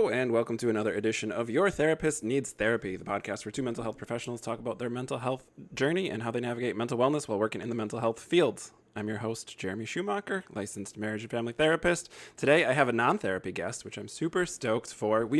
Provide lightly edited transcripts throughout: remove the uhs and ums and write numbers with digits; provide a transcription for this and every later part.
Hello, and welcome to another edition of Your Therapist Needs Therapy, the podcast where two mental health professionals talk about their mental health journey and how they navigate mental wellness while working in the mental health field. I'm your host, Jeremy Schumacher, licensed marriage and family therapist. Today, I have a non-therapy guest, which I'm super stoked for. We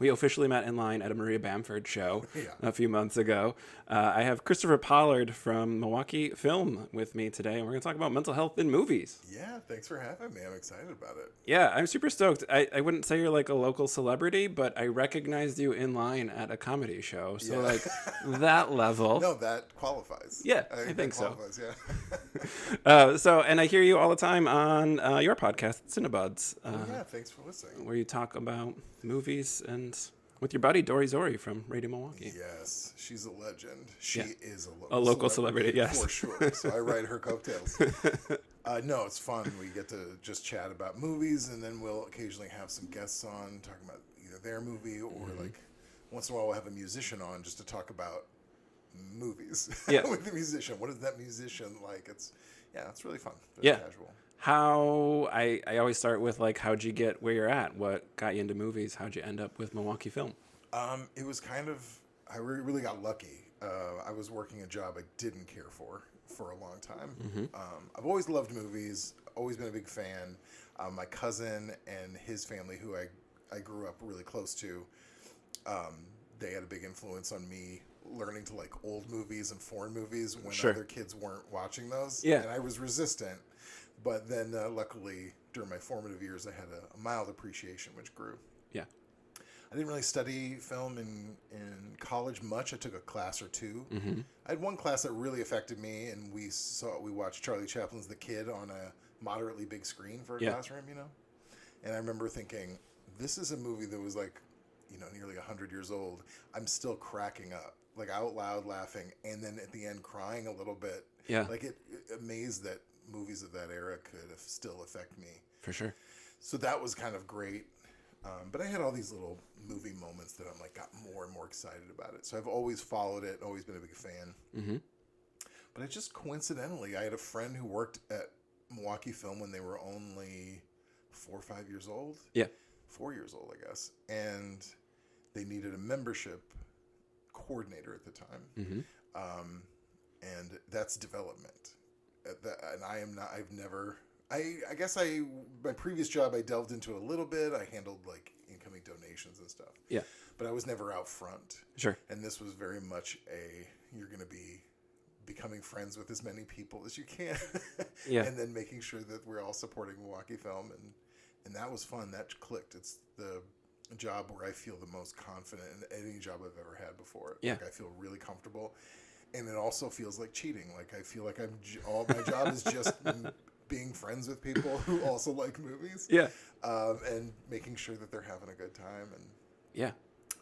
officially met in line at a Maria Bamford show a few months ago. I have Kristopher Pollard from Milwaukee Film with me today, and we're going to talk about mental health in movies. Yeah, thanks for having me. I'm excited about it. Yeah, I'm super stoked. I wouldn't say you're like a local celebrity, but I recognized you in line at a comedy show. So like that level. No, that qualifies. Yeah, I think so. Yeah. And I hear you all the time on your podcast, Cinebuds. Yeah, thanks for listening. Where you talk about movies and with your buddy Dory Zori from Radio Milwaukee. Yes, she's a legend. She is a local celebrity, yes. For sure. So I ride her coattails. No, it's fun. We get to just chat about movies, and then we'll occasionally have some guests on talking about either their movie or like once in a while we'll have a musician on just to talk about movies with the musician. What is that musician like? It's really fun. Very casual. How I always start with like, how'd you get where you're at? What got you into movies? How'd you end up with Milwaukee Film? It was kind of, I really got lucky. I was working a job I didn't care for a long time. I've always loved movies, always been a big fan. My cousin and his family, who I grew up really close to, they had a big influence on me learning to like old movies and foreign movies when other kids weren't watching those. Yeah. And I was resistant. But then luckily, during my formative years, I had a mild appreciation, which grew. Yeah. I didn't really study film in college much. I took a class or two. I had one class that really affected me, and we watched Charlie Chaplin's The Kid on a moderately big screen for a classroom, And I remember thinking, this is a movie that was like, nearly 100 years old. I'm still cracking up, like out loud laughing, and then at the end crying a little bit. Yeah. Like it amazed that movies of that era could still affect me. For sure. So that was kind of great. But I had all these little movie moments that I'm like got more and more excited about it. So I've always followed it, always been a big fan. But I just coincidentally, I had a friend who worked at Milwaukee Film when they were only 4 or 5 years old. Yeah. 4 years old, I guess. And they needed a membership coordinator at the time. And that's development. And I am not, I've never, I guess my previous job I delved into a little bit. I handled like incoming donations and stuff. Yeah. But I was never out front. Sure. And this was very much you're going to be becoming friends with as many people as you can. And then making sure that we're all supporting Milwaukee Film. And that was fun. That clicked. It's the job where I feel the most confident in any job I've ever had before. Yeah. Like I feel really comfortable. And it also feels like cheating. Like I feel like all my job is just being friends with people who also like movies. Yeah. And making sure that they're having a good time. And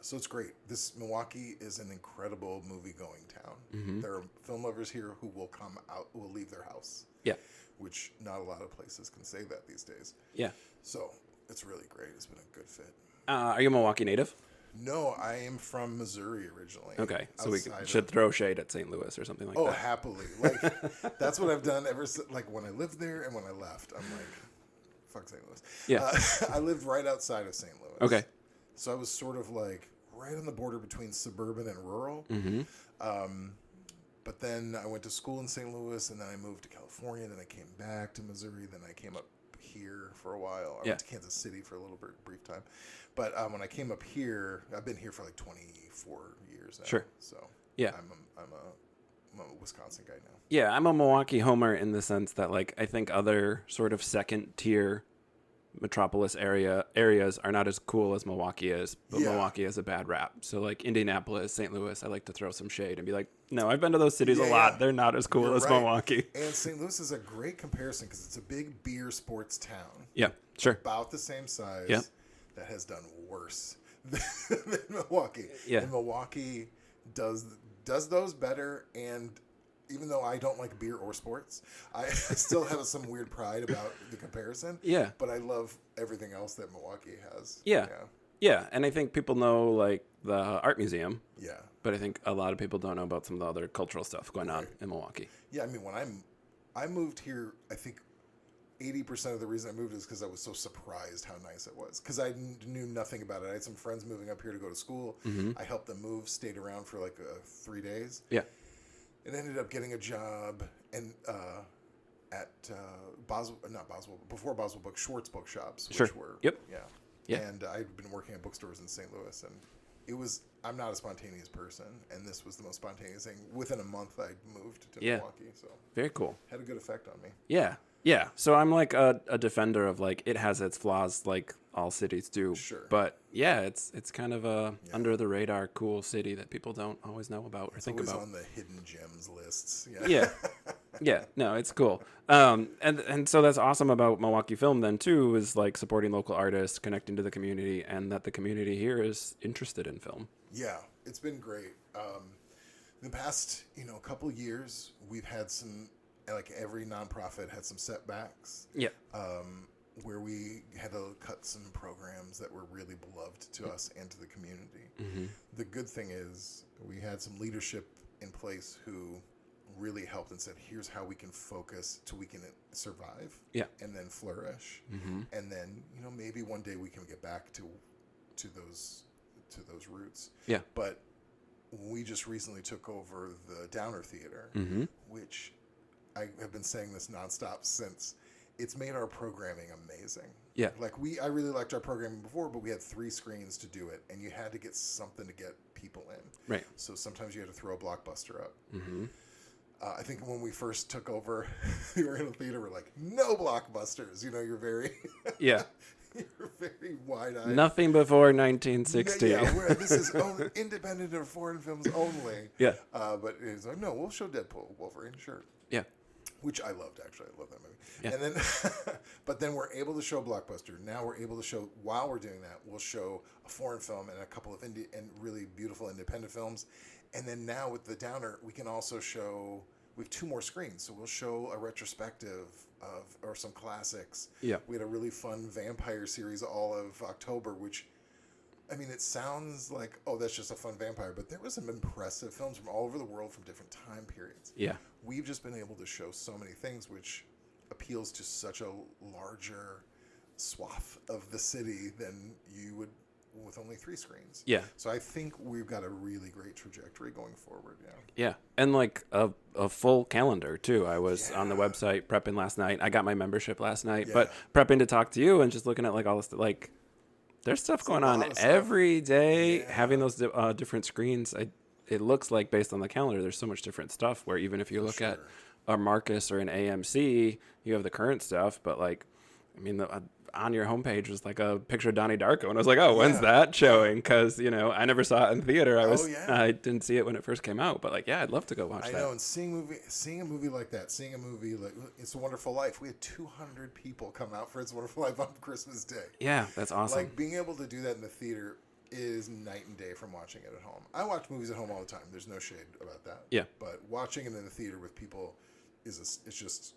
so it's great. Milwaukee is an incredible movie going town. There are film lovers here who will come out, who will leave their house. Yeah. Which not a lot of places can say that these days. Yeah. So it's really great. It's been a good fit. Are you a Milwaukee native? No, I am from Missouri originally. Okay, so we should throw shade at St. Louis or something like that. Oh, happily. Like, that's what I've done ever since, like, when I lived there and when I left. I'm like, fuck St. Louis. Yeah. I lived right outside of St. Louis. Okay. So I was sort of, like, right on the border between suburban and rural. But then I went to school in St. Louis, and then I moved to California, then I came back to Missouri, then I came up here for a while. I went to Kansas City for a little brief time. But when I came up here, I've been here for like 24 years now. Sure. So yeah, I'm a Wisconsin guy now. Yeah, I'm a Milwaukee homer in the sense that like I think other sort of second tier metropolis areas are not as cool as Milwaukee is, but Milwaukee has a bad rap. So like Indianapolis, St. Louis, I like to throw some shade and be like, no, I've been to those cities a lot. They're not as cool as Milwaukee. And St. Louis is a great comparison because it's a big beer sports town. Yeah, sure. About the same size. Yeah. That has done worse than Milwaukee. Yeah. And Milwaukee does those better. And even though I don't like beer or sports, I still have some weird pride about the comparison. Yeah. But I love everything else that Milwaukee has. Yeah. Yeah. And I think people know like the art museum. Yeah. But I think a lot of people don't know about some of the other cultural stuff going on in Milwaukee. Yeah. I mean, when I moved here, I think 80% of the reason I moved is because I was so surprised how nice it was. Because I knew nothing about it. I had some friends moving up here to go to school. I helped them move, stayed around for like 3 days. Yeah. And ended up getting a job and at before Boswell Book, Schwartz Bookshops, which were, yeah. And I'd been working at bookstores in St. Louis, and I'm not a spontaneous person, and this was the most spontaneous thing. Within a month, I moved to Milwaukee, so very cool. Had a good effect on me. Yeah. Yeah, so I'm like a defender of like it has its flaws like all cities do. Sure. But yeah, it's kind of a under the radar cool city that people don't always know about or think about. It's always on the hidden gems lists. Yeah. Yeah. No, it's cool. And so that's awesome about Milwaukee Film then too, is like supporting local artists, connecting to the community, and that the community here is interested in film. Yeah, it's been great. The past, couple years, we've had some. Like every nonprofit had some setbacks. Yeah. Where we had to cut some programs that were really beloved to us and to the community. The good thing is we had some leadership in place who really helped and said, here's how we can focus so we can survive and then flourish. And then, maybe one day we can get back to those roots. Yeah. But we just recently took over the Downer Theater, which I have been saying this nonstop since. It's made our programming amazing. Yeah. Like I really liked our programming before, but we had 3 screens to do it, and you had to get something to get people in. Right. So sometimes you had to throw a blockbuster up. I think when we first took over the Oriental Theater, we're like, no blockbusters. You're very yeah. You're very wide-eyed. Nothing before 1960. Yeah, this is independent or foreign films only. Yeah. But it's like, no, we'll show Deadpool, Wolverine, sure. Yeah. Which I loved, actually. I love that movie. Yeah. And then, but then we're able to show blockbuster. Now we're able to show, while we're doing that, we'll show a foreign film and a couple of indie and really beautiful independent films. And then now with the Downer, we can also show, we have 2 more screens. So we'll show a retrospective or some classics. Yeah. We had a really fun vampire series all of October, which, I mean, it sounds like, oh, that's just a fun vampire, but there was some impressive films from all over the world from different time periods. Yeah. We've just been able to show so many things, which appeals to such a larger swath of the city than you would with only 3 screens. Yeah. So I think we've got a really great trajectory going forward. Yeah. Yeah. And like a full calendar too. I was on the website prepping last night. I got my membership last night, but prepping to talk to you and just looking at like all this, like there's stuff going on every day. Having those different screens, it looks like based on the calendar, there's so much different stuff where even if you look at a Marcus or an AMC, you have the current stuff, but like, I mean, on your homepage was like a picture of Donnie Darko, and I was like, oh, when's that showing? Because, I never saw it in theater. I didn't see it when it first came out, but like, yeah, I'd love to go watch that. I know, and seeing a movie like that, seeing a movie like It's a Wonderful Life, we had 200 people come out for It's a Wonderful Life on Christmas Day. Yeah, that's awesome. Like, being able to do that in the theater is night and day from watching it at home. I watch movies at home all the time. There's no shade about that. Yeah. But watching it in the theater with people it's just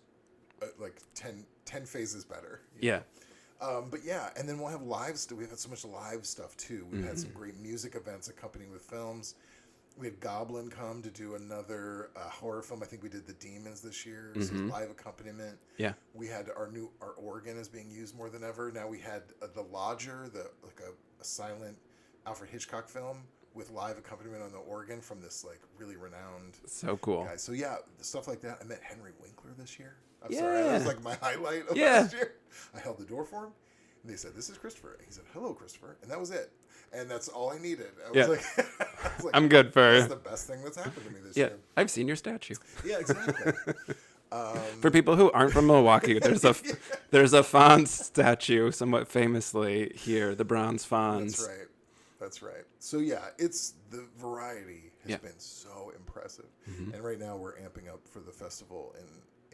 like 10 phases better. Yeah. But yeah, and then we'll have we've had so much live stuff too. We've had some great music events accompanying with films. We had Goblin come to do another horror film. I think we did The Demons this year. So live accompaniment. Yeah. We had our organ is being used more than ever. Now we had The Lodger, a silent Alfred Hitchcock film with live accompaniment on the organ from this like really renowned guy. So yeah, stuff like that. I met Henry Winkler this year. I'm sorry, that was like my highlight of last year. I held the door for him, and they said, "This is Kristopher." He said, "Hello, Kristopher," and that was it. And that's all I needed. I was like, I'm good for. That's the best thing that's happened to me this year. I've seen your statue. Yeah, exactly. For people who aren't from Milwaukee, there's a Fonz statue, somewhat famously here, the bronze Fonz. That's right. So yeah, it's the variety has been so impressive, and right now we're amping up for the festival in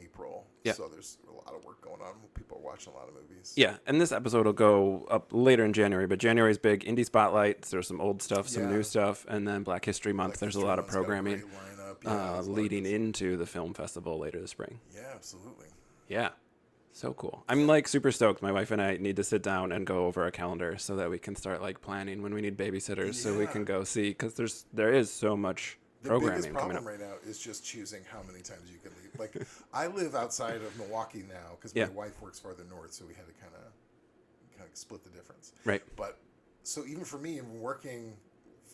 April. Yeah. So there's a lot of work going on. People are watching a lot of movies. Yeah, and this episode will go up later in January, but January's big indie spotlights. There's some old stuff, some new stuff, and then Black History Month. There's a lot of programming leading into the film festival later this spring. Yeah, absolutely. Yeah. So cool. I'm like super stoked. My wife and I need to sit down and go over a calendar so that we can start like planning when we need babysitters so we can go see, because there is so much programming. The biggest problem right now is just choosing how many times you can leave. Like, I live outside of Milwaukee now because my wife works farther north, so we had to kind of split the difference. Right. But so even for me, even working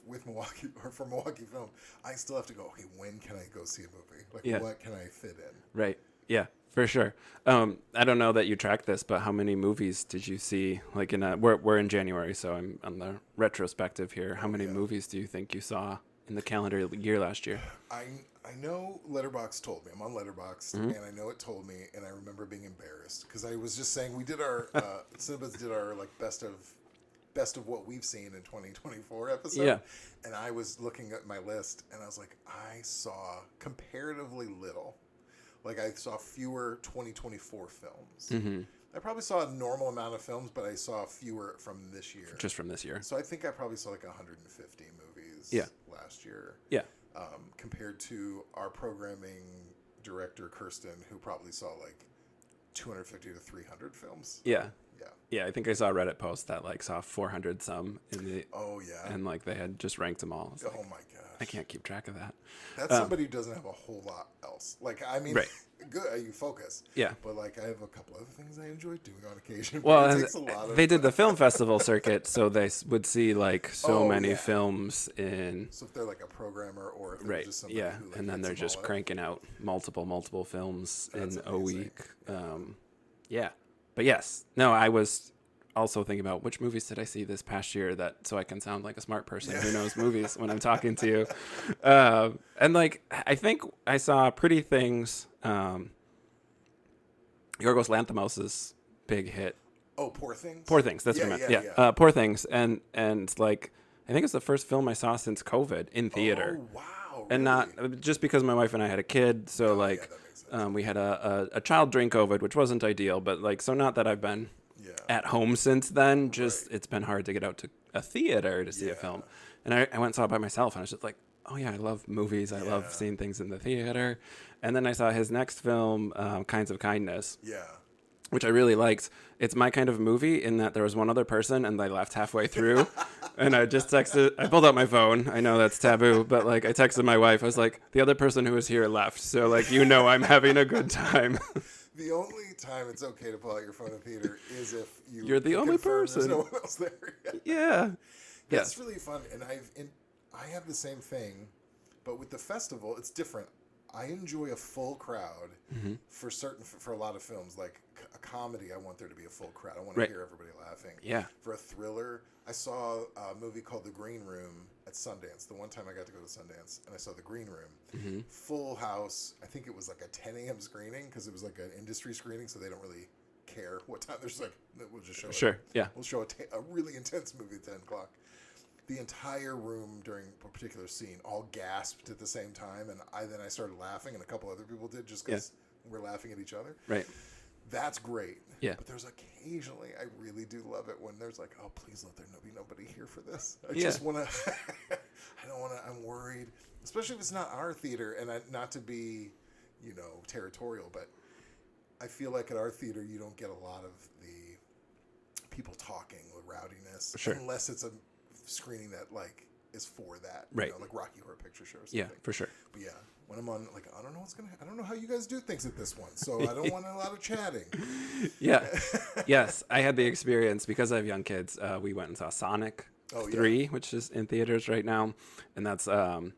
with Milwaukee or for Milwaukee Film, I still have to go, okay, when can I go see a movie? Like, what can I fit in? Right. Yeah, for sure. I don't know that you track this, but how many movies did you see? Like, we're in January, so I'm on the retrospective here. How many movies do you think you saw in the calendar year last year? I know Letterboxd told me. I'm on Letterboxd, and I know it told me, and I remember being embarrassed because I was just saying we did our Cinemas did our like best of what we've seen in 2024 episode, and I was looking at my list, and I was like, I saw comparatively little. Like, I saw fewer 2024 films. Mm-hmm. I probably saw a normal amount of films, but I saw fewer from this year. Just from this year. So I think I probably saw like 150 movies last year. Yeah. Compared to our programming director, Kirsten, who probably saw like 250 to 300 films. Yeah. Yeah, I think I saw a Reddit post that like saw 400 some in the. Oh yeah. And like they had just ranked them all. Oh my gosh. I can't keep track of that. That's somebody who doesn't have a whole lot else. Like, I mean, good, you focus. Yeah. But like, I have a couple other things I enjoy doing on occasion. Well, it takes a lot of they did the film festival circuit, so they would see like so many films in. So if they're like a programmer or if they're just somebody who, like, and then they're just cranking out multiple films in a week. But yes, no, I was also thinking about which movies did I see this past year so I can sound like a smart person who knows movies when I'm talking to you. And like, I think I saw Pretty Things, Yorgos Lanthimos' big hit. Oh, Poor Things? Poor Things, that's what I meant. Yeah. Poor Things. And like, I think it's the first film I saw since COVID in theater. Oh, wow. Really? And not just because my wife and I had a kid. So we had a child during COVID, which wasn't ideal, but like, so not that I've been at home since then, just it's been hard to get out to a theater to see a film. And I went and saw it by myself, and I was just like, oh yeah, I love movies. I love seeing things in the theater. And then I saw his next film, Kinds of Kindness. Yeah. Which I really liked. It's my kind of movie in that there was one other person and they left halfway through. And I just texted, I pulled out my phone. I know that's taboo, but like I texted my wife. I was like, the other person who was here left. So like, I'm having a good time. The only time it's okay to pull out your phone in theater is if you're the only person. There's no one else there. Yeah. That's really fun. And I have the same thing, but with the festival, it's different. I enjoy a full crowd for a lot of films. Like a comedy, I want there to be a full crowd. I want to hear everybody laughing. Yeah. For a thriller, I saw a movie called The Green Room at Sundance. The one time I got to go to Sundance, and I saw The Green Room. Full house. I think it was like a 10 a.m. screening because it was like an industry screening, so they don't really care what time. There's like, we'll just show we'll show a really intense movie at 10 o'clock. The entire room during a particular scene all gasped at the same time, and I started laughing, and a couple other people did just because we're laughing at each other. Right. That's great. Yeah. But there's occasionally, I really do love it when there's like, oh, please let there be nobody here for this. I just want to, I don't want to, I'm worried, especially if it's not our theater, and not to be, territorial, but I feel like at our theater, you don't get a lot of the people talking with rowdiness, unless it's a screening that like is for that, like Rocky Horror Picture Show or something. Yeah, for sure. But yeah, when I'm on, like, I don't know how you guys do things at this one, so I don't want a lot of chatting. Yeah. Yes, I had the experience because I have young kids. We went and saw Sonic 3, which is in theaters right now, and that's kind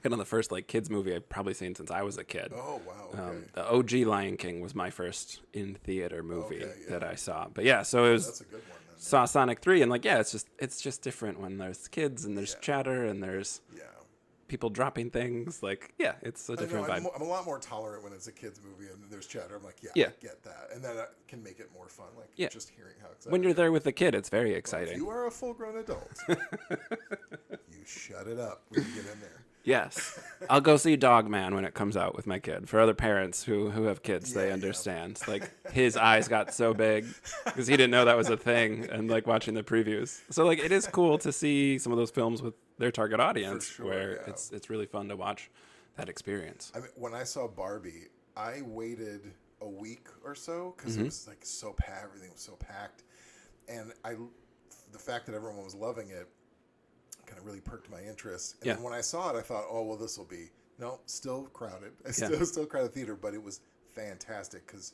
of the first like kids movie I've probably seen since I was a kid. Oh wow! Okay. The OG Lion King was my first in theater movie that I saw. But yeah, so it was. That's a good one. Saw Sonic 3 and like it's just different when there's kids and there's chatter and there's people dropping things. Like it's a different vibe. I'm a lot more tolerant when it's a kids movie and there's chatter. I'm like I get that, and then I can make it more fun. Like just hearing how excited. When you're there with the kid, it's very exciting. If you are a full-grown adult, you shut it up when you get in there. Yes. I'll go see Dog Man when it comes out with my kid. For other parents who have kids, they understand. Like, his eyes got so big because he didn't know that was a thing, and, like, watching the previews. So, like, it is cool to see some of those films with their target audience where it's really fun to watch that experience. I mean, when I saw Barbie, I waited a week or so because it was, like, so packed. Everything was so packed. And the fact that everyone was loving it, kind of really perked my interest. And then when I saw it, I thought, oh, well, this will be, no, still crowded. Still crowded theater, but it was fantastic because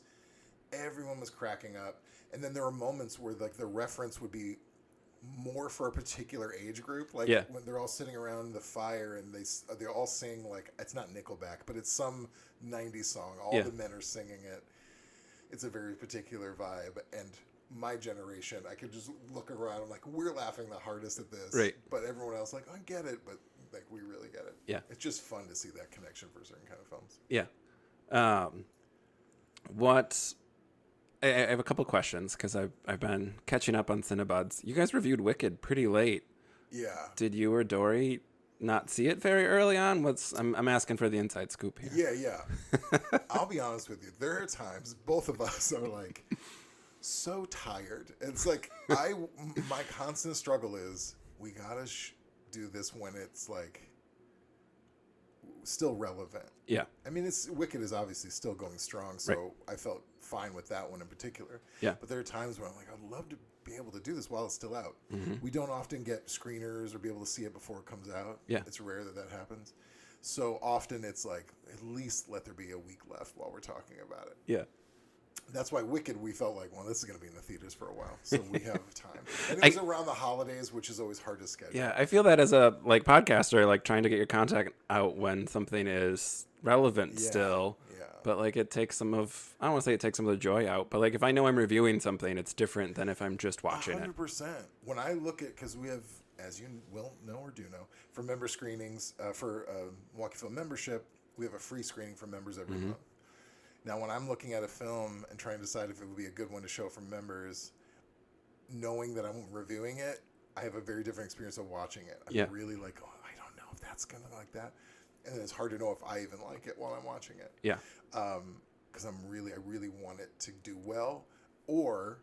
everyone was cracking up. And then there were moments where like the reference would be more for a particular age group, like when they're all sitting around the fire and they all sing, like, it's not Nickelback, but it's some 90s song. All the men are singing it. It's a very particular vibe, and my generation, I could just look around. I'm like, we're laughing the hardest at this, right? But everyone else, like, I get it, but like we really get it. Yeah, it's just fun to see that connection for certain kind of films. Yeah. I have a couple questions because I've been catching up on Cinebuds. You guys reviewed Wicked pretty late. Yeah. Did you or Dory not see it very early on? I'm asking for the inside scoop here. Yeah. I'll be honest with you. There are times both of us are like so tired. It's like my constant struggle is we gotta do this when it's like still relevant. Yeah. I mean, Wicked is obviously still going strong, so I felt fine with that one in particular. Yeah. But there are times where I'm like, I'd love to be able to do this while it's still out. Mm-hmm. We don't often get screeners or be able to see it before it comes out. Yeah. It's rare that happens. So often it's like, at least let there be a week left while we're talking about it. Yeah. That's why Wicked, we felt like, well, this is going to be in the theaters for a while, so we have time. And it was around the holidays, which is always hard to schedule. Yeah, I feel that as a podcaster, like trying to get your content out when something is relevant still. Yeah. But like it takes I don't want to say it takes some of the joy out, but like if I know I'm reviewing something, it's different than if I'm just watching 100%. When I look at, because we have, as you will know or do know, for member screenings, for Milwaukee Film membership, we have a free screening for members every month. Now, when I'm looking at a film and trying to decide if it would be a good one to show for members, knowing that I'm reviewing it, I have a very different experience of watching it. I'm really like, oh, I don't know if that's going to like that. And then it's hard to know if I even like it while I'm watching it. Yeah. Because I really want it to do well. Or,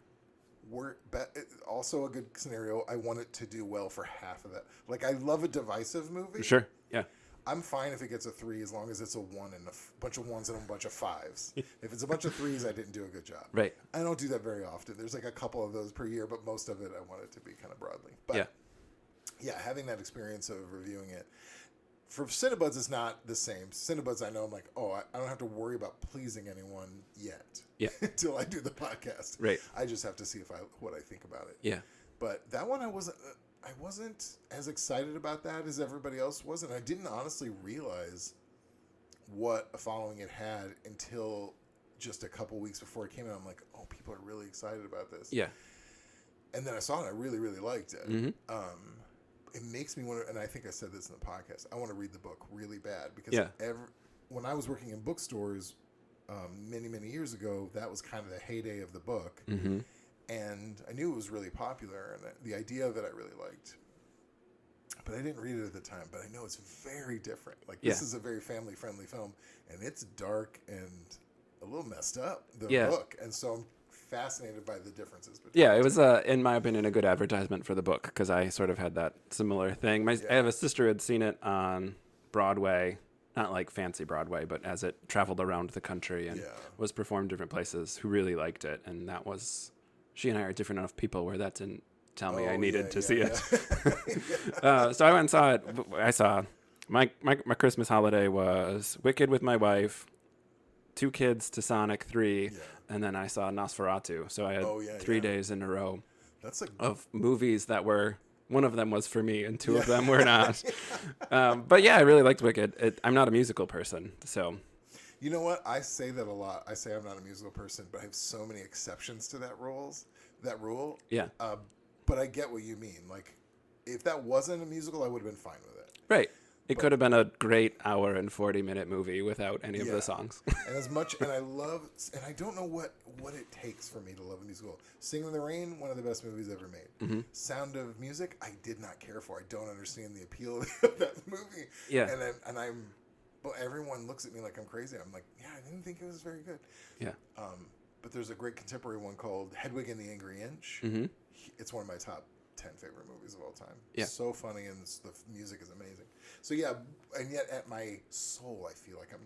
also a good scenario, I want it to do well for half of that. Like, I love a divisive movie. Sure, yeah. I'm fine if it gets a 3 as long as it's a 1 and a bunch of 1s and a bunch of 5s. If it's a bunch of 3s, I didn't do a good job. Right. I don't do that very often. There's like a couple of those per year, but most of it I want it to be kind of broadly. But yeah, having that experience of reviewing it. For Cinebuds, it's not the same. Cinebuds, I know I'm like, oh, I don't have to worry about pleasing anyone yet. Yeah. Until I do the podcast. Right. I just have to see what I think about it. Yeah. But that one I wasn't as excited about that as everybody else was, and I didn't honestly realize what a following it had until just a couple weeks before it came out. I'm like, oh, people are really excited about this. Yeah. And then I saw it, and I really, really liked it. Mm-hmm. It makes me want to, and I think I said this in the podcast, I want to read the book really bad because when I was working in bookstores many, many years ago, that was kind of the heyday of the book. Mm-hmm. And I knew it was really popular, and the idea of it I really liked. But I didn't read it at the time, but I know it's very different. Like, this is a very family-friendly film, and it's dark and a little messed up, the book. And so I'm fascinated by the differences between it was, in my opinion, a good advertisement for the book, because I sort of had that similar thing. I have a sister who had seen it on Broadway, not like fancy Broadway, but as it traveled around the country and was performed different places, who really liked it, and that was... She and I are different enough people where that didn't tell me I needed to see it. So I went and saw it. I saw my Christmas holiday was Wicked with my wife, 2 kids to Sonic 3, and then I saw Nosferatu. So I had 3 days in a row of movies that were, one of them was for me and 2 of them were not. But yeah, I really liked Wicked. I'm not a musical person, so... You know what? I say that a lot. I say I'm not a musical person, but I have so many exceptions to that rule. Yeah. But I get what you mean. Like, if that wasn't a musical, I would have been fine with it. Right. It could have been a great hour and 40-minute movie without any of the songs. And I don't know what it takes for me to love a musical. Singing in the Rain, one of the best movies ever made. Mm-hmm. Sound of Music, I did not care for. I don't understand the appeal of that movie. Yeah. But everyone looks at me like I'm crazy. I'm like, yeah, I didn't think it was very good. Yeah. But there's a great contemporary one called Hedwig and the Angry Inch. Mm-hmm. It's one of my top 10 favorite movies of all time. Yeah. So funny, and the music is amazing. So yeah, and yet at my soul, I feel like I'm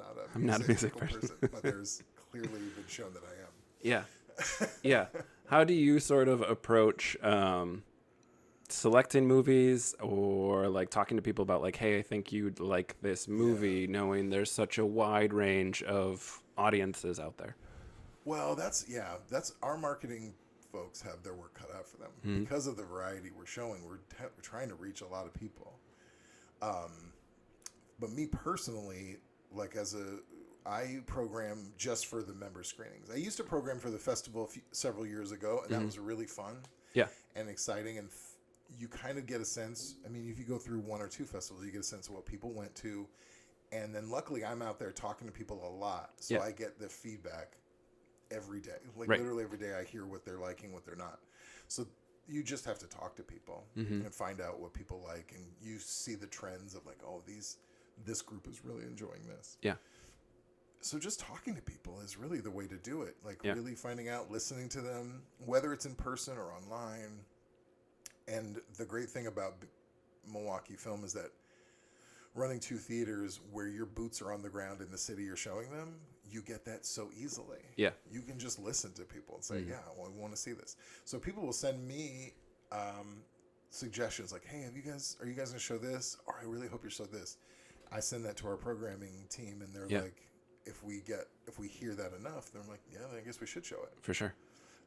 not a musical person. But there's clearly been shown that I am. Yeah. Yeah. How do you sort of approach selecting movies or like talking to people about like, hey, I think you'd like this movie, knowing there's such a wide range of audiences out there? Well, that's our marketing folks have their work cut out for them because of the variety we're showing. We're trying to reach a lot of people. But me personally, like I program just for the member screenings. I used to program for the festival several years ago, and that was really fun and exciting. And you kind of get a sense. I mean, if you go through one or two festivals, you get a sense of what people went to. And then luckily, I'm out there talking to people a lot. So I get the feedback every day. Like literally every day I hear what they're liking, what they're not. So you just have to talk to people and find out what people like. And you see the trends of like, oh, this group is really enjoying this. Yeah. So just talking to people is really the way to do it. Like really finding out, listening to them, whether it's in person or online. And the great thing about Milwaukee Film is that running 2 theaters where your boots are on the ground in the city you're showing them, you get that so easily. Yeah. You can just listen to people and say, well, I want to see this. So people will send me suggestions like, hey, are you guys going to show this? Or I really hope you show this. I send that to our programming team, and they're like, if we hear that enough, then I'm like, yeah, I guess we should show it. For sure.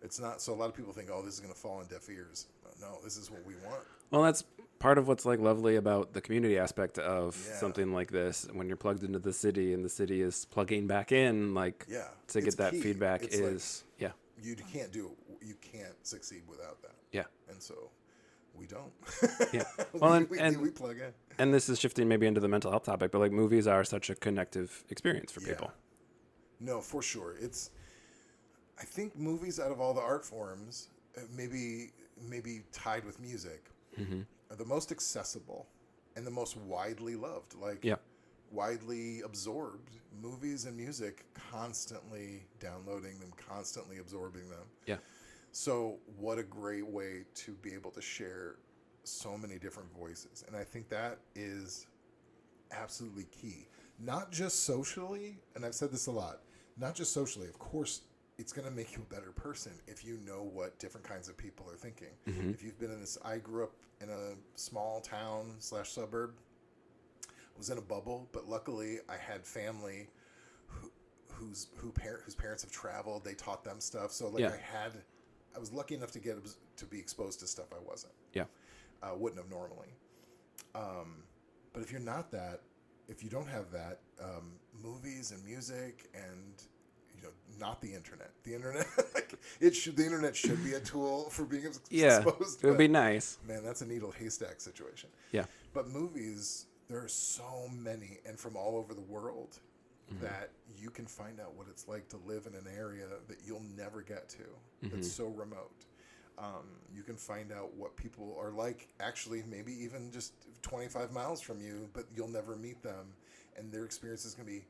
It's not, so a lot of people think, oh, this is going to fall on deaf ears. No, this is what we want. Well, that's part of what's like lovely about the community aspect of something like this. When you're plugged into the city and the city is plugging back in, like to get that feedback is, you can't succeed without that. Yeah. And so we don't. Well, we plug in. And this is shifting maybe into the mental health topic, but like movies are such a connective experience for people. No, for sure. I think movies, out of all the art forms, maybe tied with music, are the most accessible and the most widely loved. Like widely absorbed. Movies and music, constantly downloading them, constantly absorbing them. Yeah. So what a great way to be able to share so many different voices. And I think that is absolutely key. Not just socially, and I've said this a lot, not just socially. Of course, it's going to make you a better person if you know what different kinds of people are thinking. If you've been in this, I grew up in a small town / suburb. I was in a bubble, but luckily I had family whose parents have traveled. They taught them stuff. So like I was lucky enough to be exposed to stuff I wasn't. Yeah. Wouldn't have normally. But if you're not that, if you don't have that, movies and music and not the internet. The internet, the internet should be a tool for being exposed. It would be nice. Man, that's a needle haystack situation. Yeah. But movies, there are so many, and from all over the world, that you can find out what it's like to live in an area that you'll never get to. That's so remote. You can find out what people are like, actually, maybe even just 25 miles from you, but you'll never meet them, and their experience is going to be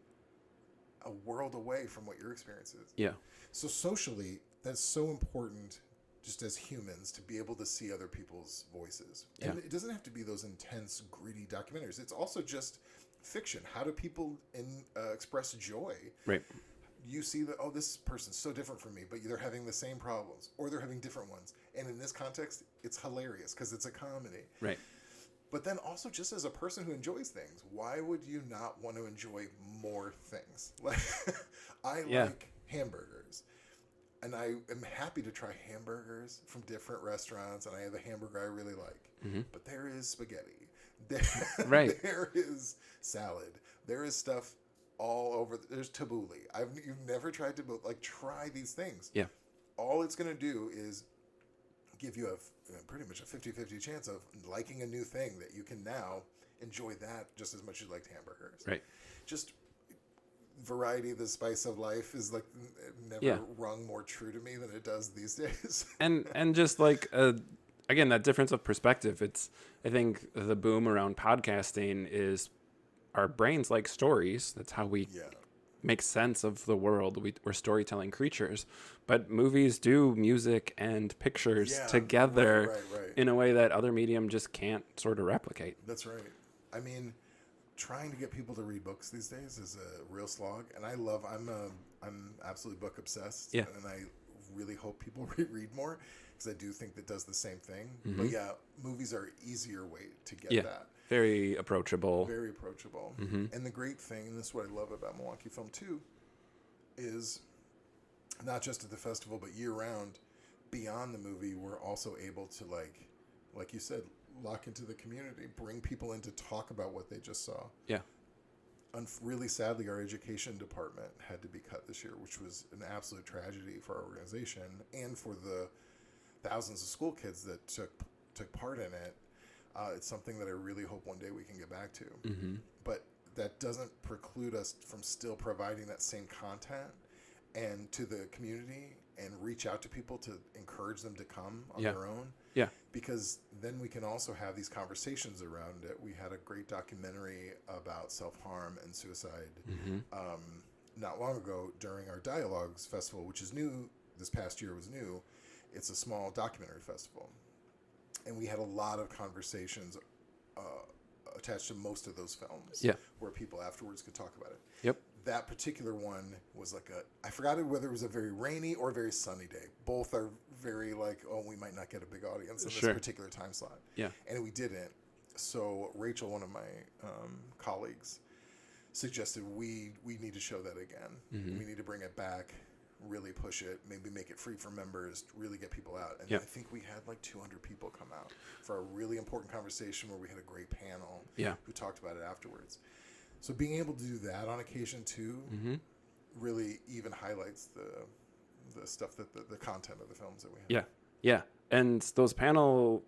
a world away from what your experience is. Yeah. So socially, that's so important just as humans to be able to see other people's voices. And it doesn't have to be those intense, gritty documentaries. It's also just fiction. How do people express joy? Right. You see that, oh, this person's so different from me, but they're having the same problems or they're having different ones. And in this context, it's hilarious because it's a comedy. Right. But then also just as a person who enjoys things, why would you not want to enjoy more things? Like I like hamburgers, and I am happy to try hamburgers from different restaurants, and I have a hamburger I really like. But there is spaghetti. There is salad. There is stuff all over. There's tabbouleh. You've never tried tabbouleh. Like, try these things. Yeah. All it's going to do is give you pretty much a 50-50 chance of liking a new thing that you can now enjoy that just as much as you liked hamburgers. Right. Just variety, the spice of life is like never rung more true to me than it does these days. and just like again, that difference of perspective. I think the boom around podcasting is our brains like stories. That's how we make sense of the world. We're storytelling creatures, but movies do music and pictures together in a way that other medium just can't sort of replicate. That's right. I mean, trying to get people to read books these days is a real slog, and I'm absolutely book obsessed. Yeah. And I really hope people read more, because I do think that does the same thing. But yeah, movies are an easier way to get that. Very approachable. Very approachable. And the great thing, and this is what I love about Milwaukee Film too, is not just at the festival, but year round, beyond the movie, we're also able to, like you said, lock into the community, bring people in to talk about what they just saw. Yeah. Really sadly, our education department had to be cut this year, which was an absolute tragedy for our organization and for the thousands of school kids that took part in it. It's something that I really hope one day we can get back to. But that doesn't preclude us from still providing that same content and to the community and reach out to people to encourage them to come on their own. Yeah. Because then we can also have these conversations around it. We had a great documentary about self-harm and suicide not long ago during our Dialogues Festival, which is new. This past year was new. It's a small documentary festival. And we had a lot of conversations attached to most of those films where people afterwards could talk about it. Yep. That particular one was I forgot whether it was a very rainy or very sunny day. Both are very we might not get a big audience in this particular time slot. Yeah. And we didn't. So Rachel, one of my colleagues, suggested we need to show that again. We need to bring it back, really push it, maybe make it free for members, really get people out. And I think we had 200 people come out for a really important conversation where we had a great panel who talked about it afterwards. So being able to do that on occasion too really even highlights the stuff that the content of the films that we have. Yeah. And those panel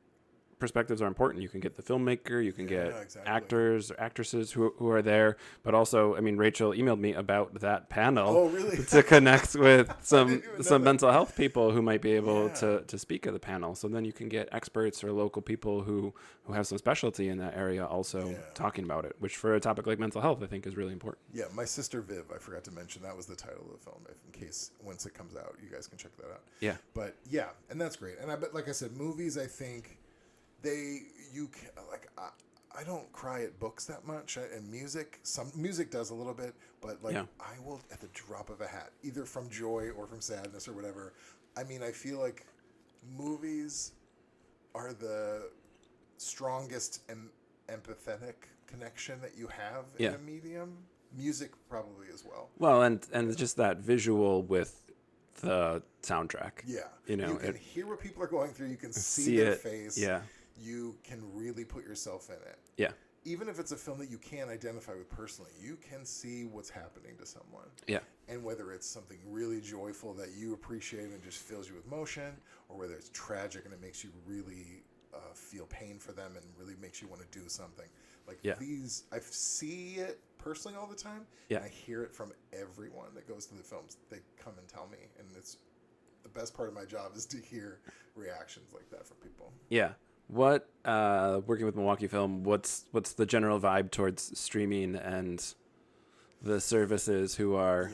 perspectives are important. You can get the filmmaker, you can get actors or actresses who are there, but also, Rachel emailed me about that panel to connect with some mental health people who might be able to speak at the panel. So then you can get experts or local people who have some specialty in that area also talking about it, which for a topic like mental health, I think is really important. Yeah, My Sister Viv, I forgot to mention, that was the title of the film. In case once it comes out, you guys can check that out. Yeah. But and that's great. And like I said, movies, I think I don't cry at books that much, and music does a little bit, but I will at the drop of a hat, either from joy or from sadness or whatever. I feel like movies are the strongest and empathetic connection that you have in a medium. Music probably as well. Well, and just that visual with the soundtrack. Yeah. You can hear what people are going through. You can see their face. Yeah. You can really put yourself in it. Yeah. Even if it's a film that you can't identify with personally, you can see what's happening to someone. Yeah. And whether it's something really joyful that you appreciate and just fills you with emotion, or whether it's tragic and it makes you really feel pain for them and really makes you want to do something. These, I see it personally all the time. Yeah. And I hear it from everyone that goes to the films. They come and tell me, and it's the best part of my job is to hear reactions like that from people. Yeah. What working with Milwaukee Film, what's the general vibe towards streaming and the services who are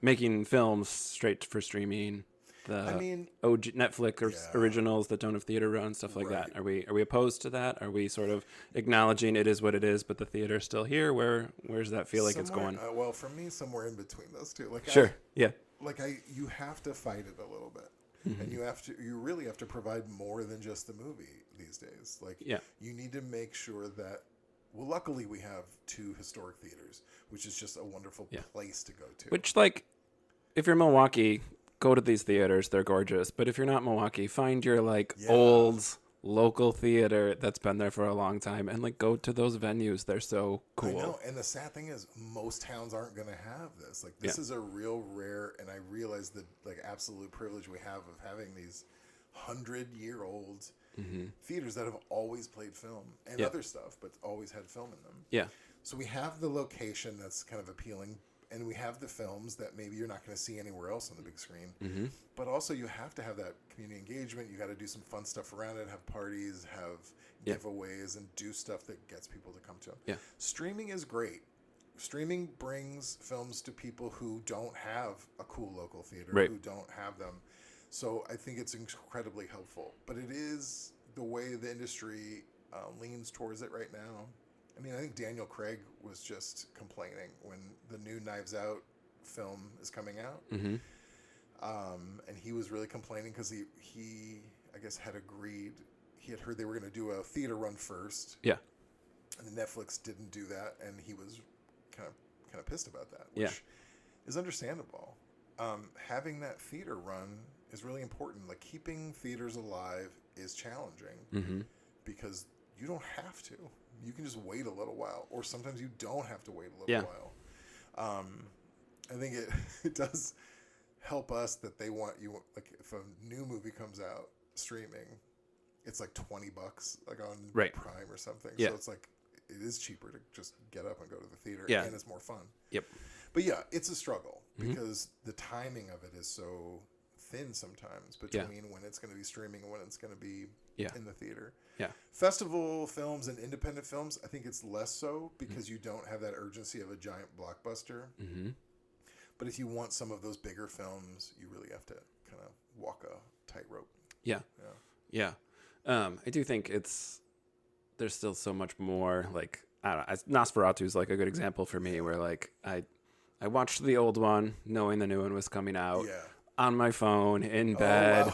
making films straight for streaming? OG Netflix originals that don't have theater run, stuff like that. Are we opposed to that? Are we sort of acknowledging it is what it is, but the theater's still here? Where does that feel like it's going? Well, for me, somewhere in between those two. You have to fight it a little bit. And you really have to provide more than just the movie these days. You need to make sure that, well, luckily we have 2 historic theaters, which is just a wonderful place to go to. Which, if you're Milwaukee, go to these theaters. They're gorgeous. But if you're not Milwaukee, find your old local theater that's been there for a long time and go to those venues. They're so cool. I know. And the sad thing is most towns aren't going to have this. This is a real rare, and I realize the absolute privilege we have of having these 100-year-old theaters that have always played film and other stuff, but always had film in them. Yeah. So we have the location that's kind of appealing, and we have the films that maybe you're not going to see anywhere else on the big screen. But also you have to have that community engagement. You got to do some fun stuff around it, have parties, have giveaways, and do stuff that gets people to come to them. Yeah. Streaming is great. Streaming brings films to people who don't have a cool local theater, who don't have them. So I think it's incredibly helpful. But it is the way the industry leans towards it right now. I think Daniel Craig was just complaining when the new Knives Out film is coming out. And he was really complaining because he, I guess, had agreed. He had heard they were going to do a theater run first. Yeah. And Netflix didn't do that, and he was kind of pissed about that, which is understandable. Having that theater run is really important. Like, keeping theaters alive is challenging because you don't have to. You can just wait a little while, or sometimes you don't have to wait a little while. I think it does help us that they want you, like, if a new movie comes out streaming, it's like $20 like on Prime or something. So it's like, it is cheaper to just get up and go to the theater, and it's more fun. Yep. But yeah, it's a struggle because the timing of it is so thin sometimes between when it's going to be streaming and when it's going to be in the theater. Yeah. Festival films and independent films, I think it's less so because you don't have that urgency of a giant blockbuster. But if you want some of those bigger films, you really have to kind of walk a tightrope. Yeah. I do think there's still so much more, like, I don't know, Nosferatu is like a good example for me where, like, I watched the old one knowing the new one was coming out on my phone in bed,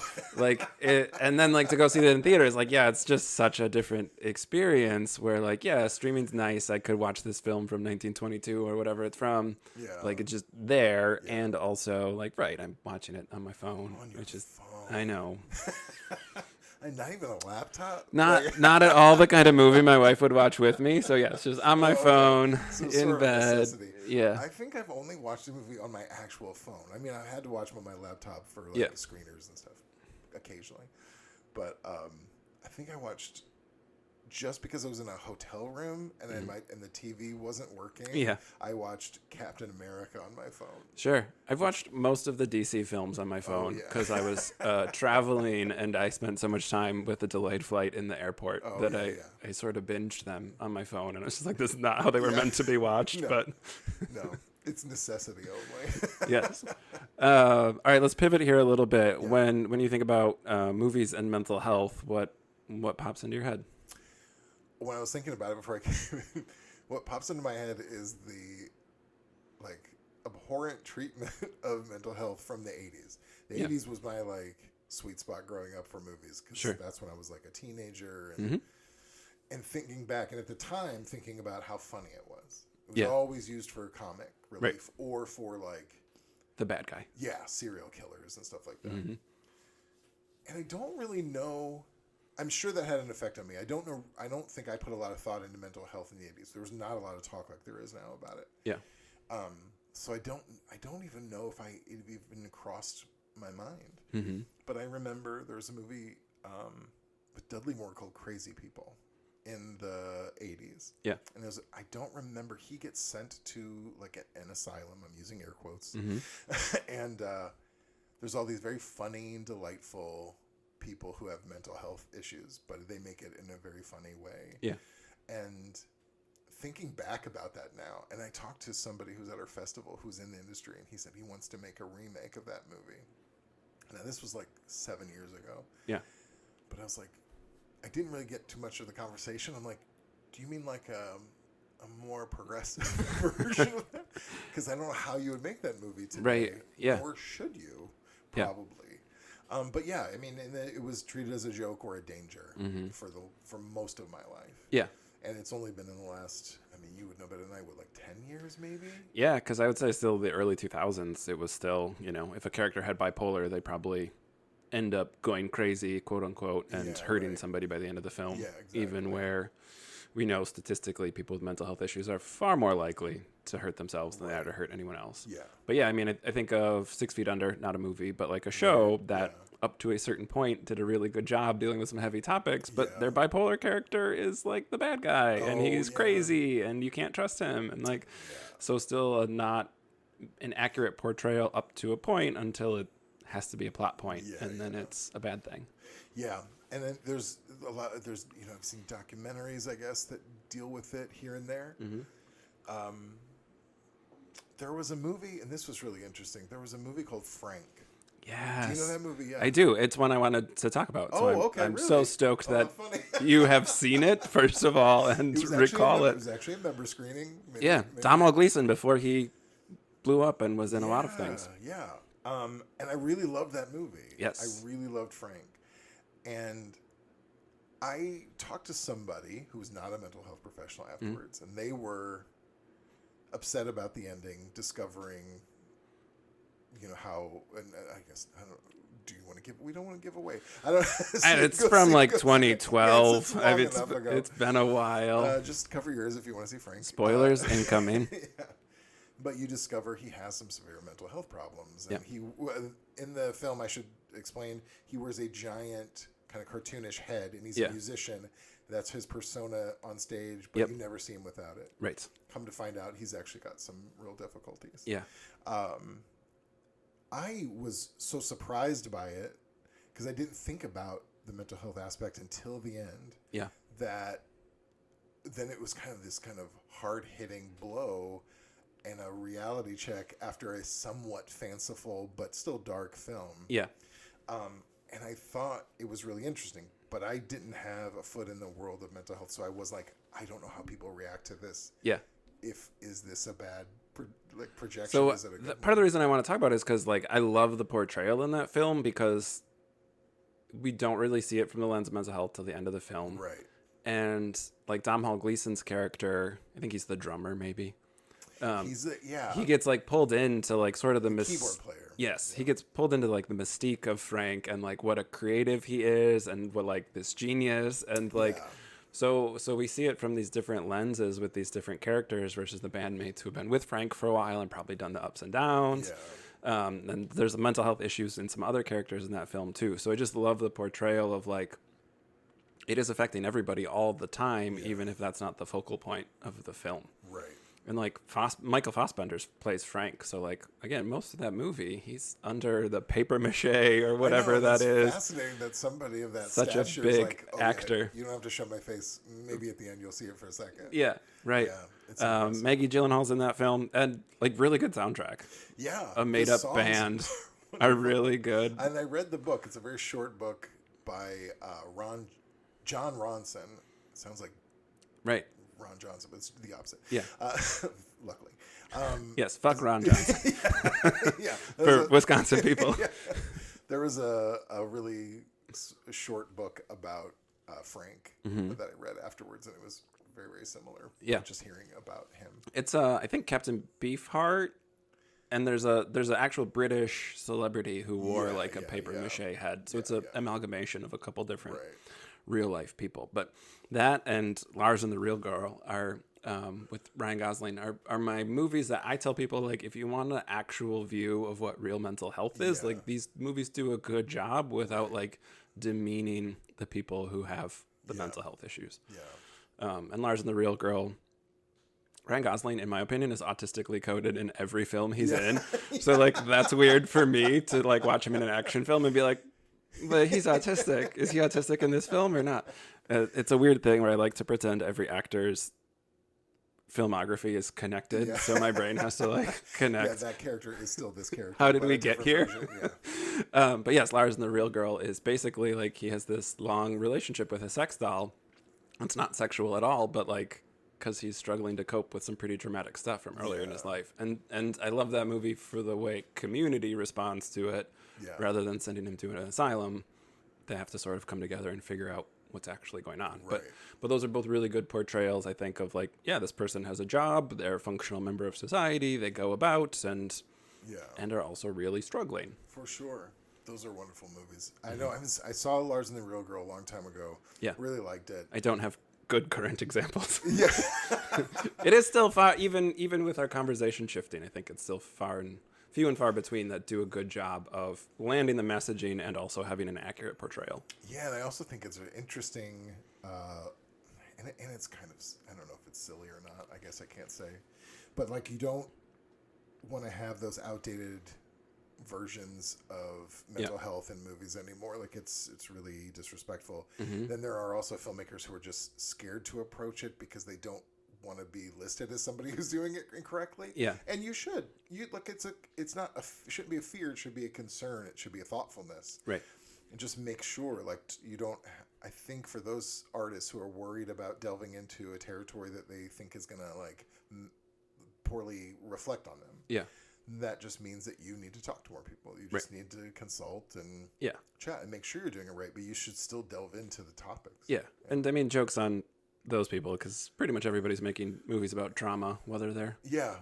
and then, like, to go see it in theaters, like, it's just such a different experience where, like, streaming's nice. I could watch this film from 1922 or whatever it's from, like, it's just there, and also, like, I'm watching it on my phone, which is phone. I know. And not even a laptop? Not at all the kind of movie my wife would watch with me. So, it's just on my phone, in bed. Yeah. I think I've only watched a movie on my actual phone. I mean, I had to watch them on my laptop for, like, screeners and stuff occasionally. But I think I watched, just because I was in a hotel room and and the TV wasn't working, I watched Captain America on my phone. Sure. I've watched most of the DC films on my phone because I was traveling and I spent so much time with a delayed flight in the airport that I sort of binged them on my phone. And I was just like, this is not how they were meant to be watched. No. But no, it's necessity only. Yes. All right, let's pivot here a little bit. Yeah. When you think about movies and mental health, what pops into your head? When I was thinking about it before I came in, what pops into my head is the, like, abhorrent treatment of mental health from the 80s. The 80s was my, like, sweet spot growing up for movies because that's when I was, like, a teenager and thinking back, and at the time thinking about how funny it was. It was always used for comic relief or for, like, the bad guy. Yeah, serial killers and stuff like that. And I don't really know. I'm sure that had an effect on me. I don't know. I don't think I put a lot of thought into mental health in the 80s. There was not a lot of talk like there is now about it. Yeah. So I don't even know if it even crossed my mind. But I remember there was a movie with Dudley Moore called Crazy People in the 80s. Yeah. And I don't remember, he gets sent to, like, an asylum. I'm using air quotes. And there's all these very funny and delightful people who have mental health issues, but they make it in a very funny way. Yeah. And thinking back about that now, and I talked to somebody who's at our festival who's in the industry, and he said he wants to make a remake of that movie. Now, this was like 7 years ago. Yeah. But I was like, I didn't really get too much of the conversation. I'm like, do you mean like a more progressive version of that? Because I don't know how you would make that movie today. Right. Yeah. Or should you? Probably. But yeah, I mean, it was treated as a joke or a danger for most of my life. Yeah. And it's only been in the last, I mean, you would know better than I would, like 10 years maybe? Yeah, because I would say still the early 2000s, it was still, if a character had bipolar, they'd probably end up going crazy, quote unquote, and hurting somebody by the end of the film. Yeah, exactly. Even where we know statistically people with mental health issues are far more likely to hurt themselves than they are to hurt anyone else. Yeah. But yeah, I mean, I think of 6 Feet Under, not a movie, but like a show that up to a certain point did a really good job dealing with some heavy topics, but their bipolar character is like the bad guy and he's crazy and you can't trust him. And like, so still not an accurate portrayal up to a point until it has to be a plot point, and then it's a bad thing. Yeah. And then there's I've seen documentaries, I guess, that deal with it here and there. There was a movie, and this was really interesting. There was a movie called Frank. Yes. Do you know that movie? Yeah. I do. It's one I wanted to talk about. So I'm really? So stoked that you have seen it, first of all, and recall it. It was actually a member screening. Domhnall Gleeson before he blew up and was in a lot of things. Yeah. And I really loved that movie. Yes. I really loved Frank. And I talked to somebody who was not a mental health professional afterwards, and they were upset about the ending, discovering, how, and I guess, I don't know, we don't want to give away. I don't And it's from 2012. It's been a while. Just cover your ears if you want to see Frank. Spoilers incoming. Yeah. But you discover he has some severe mental health problems. And Yep. in the film, I should explain, he wears a giant kind of cartoonish head, and he's a musician. That's his persona on stage, but you never see him without it. Right. Come to find out, he's actually got some real difficulties. Yeah. I was so surprised by it because I didn't think about the mental health aspect until the end. Yeah. That then it was kind of this kind of hard-hitting blow and a reality check after a somewhat fanciful but still dark film. Yeah. And I thought it was really interesting, but I didn't have a foot in the world of mental health, so I was like, I don't know how people react to this. Yeah. Is this a bad projection? So Is it a good part of the reason I want to talk about it is because I love the portrayal in that film because we don't really see it from the lens of mental health till the end of the film. Right. And Domhnall Gleeson's character, I think he's the drummer maybe. He gets pulled into sort of the keyboard player. Yes, he gets pulled into the mystique of Frank and what a creative he is and what this genius and so we see it from these different lenses with these different characters versus the bandmates who've been with Frank for a while and probably done the ups and downs. Yeah. And there's mental health issues in some other characters in that film too. So I just love the portrayal of it is affecting everybody all the time, even if that's not the focal point of the film. Right. And Michael Fassbender plays Frank. So again, most of that movie, he's under the paper mache or whatever that is. Fascinating that somebody of that such stature a big is actor. You don't have to show my face. Maybe at the end you'll see it for a second. Yeah, right. Yeah, Maggie Gyllenhaal's in that film, and really good soundtrack. Yeah, a made up band are really good. And I read the book. It's a very short book by John Ronson. Sounds like right. Ron Johnson, but it's the opposite. Yeah. Luckily. Yes, fuck Ron Johnson. Yeah. For Wisconsin people. Yeah. There was a really short book about Frank that I read afterwards, and it was very, very similar. Yeah. Just hearing about him. It's I think Captain Beefheart, and there's an actual British celebrity who wore a paper mache head. So it's an amalgamation of a couple different real life people. But that and Lars and the Real Girl are with Ryan Gosling are my movies that I tell people if you want an actual view of what real mental health is, these movies do a good job without demeaning the people who have the mental health issues. Yeah. And Lars and the Real Girl, Ryan Gosling, in my opinion, is autistically coded in every film he's in. So that's weird for me to watch him in an action film and be like, but he's autistic. Is he autistic in this film or not? It's a weird thing where I like to pretend every actor's filmography is connected, so my brain has to connect. Yeah, that character is still this character. How did we get here? But yes, Lars and the Real Girl is basically he has this long relationship with a sex doll. It's not sexual at all, but because he's struggling to cope with some pretty traumatic stuff from earlier in his life. And I love that movie for the way Community responds to it. Yeah. Rather than sending him to an asylum, they have to sort of come together and figure out what's actually going on. Right. But those are both really good portrayals, I think, of this person has a job, they're a functional member of society, they go about and are also really struggling. For sure. Those are wonderful movies. I know I saw Lars and the Real Girl a long time ago. Yeah. Really liked it. I don't have good current examples. Yeah. It is still far, even with our conversation shifting, I think it's still few and far between that do a good job of landing the messaging and also having an accurate portrayal. Yeah, and I also think it's an interesting, and it's kind of, I don't know if it's silly or not, I guess I can't say, but you don't want to have those outdated versions of mental health in movies anymore. It's really disrespectful. Mm-hmm. Then there are also filmmakers who are just scared to approach it because they don't want to be listed as somebody who's doing it incorrectly. Yeah. And you should. It shouldn't be a fear, it should be a concern, it should be a thoughtfulness. Right. And just make sure you don't, I think for those artists who are worried about delving into a territory that they think is going to poorly reflect on them. Yeah. that just means that you need to talk to more people. You just need to consult and chat and make sure you're doing it right, but you should still delve into the topics. Yeah. And I mean, jokes on those people, because pretty much everybody's making movies about trauma, whether they're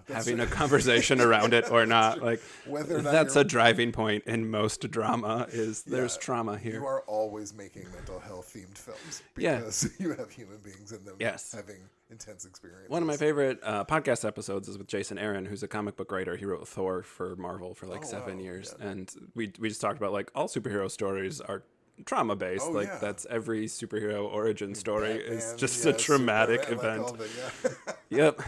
having a conversation around it or not. Like, whether or not that's a driving point in most drama is there's trauma here. You are always making mental health themed films because you have human beings in them having intense experiences. One of my favorite podcast episodes is with Jason Aaron, who's a comic book writer. He wrote Thor for Marvel for 7 years. Yeah. And we just talked about like all superhero stories are trauma based. That's every superhero origin story is just a traumatic event. Yep.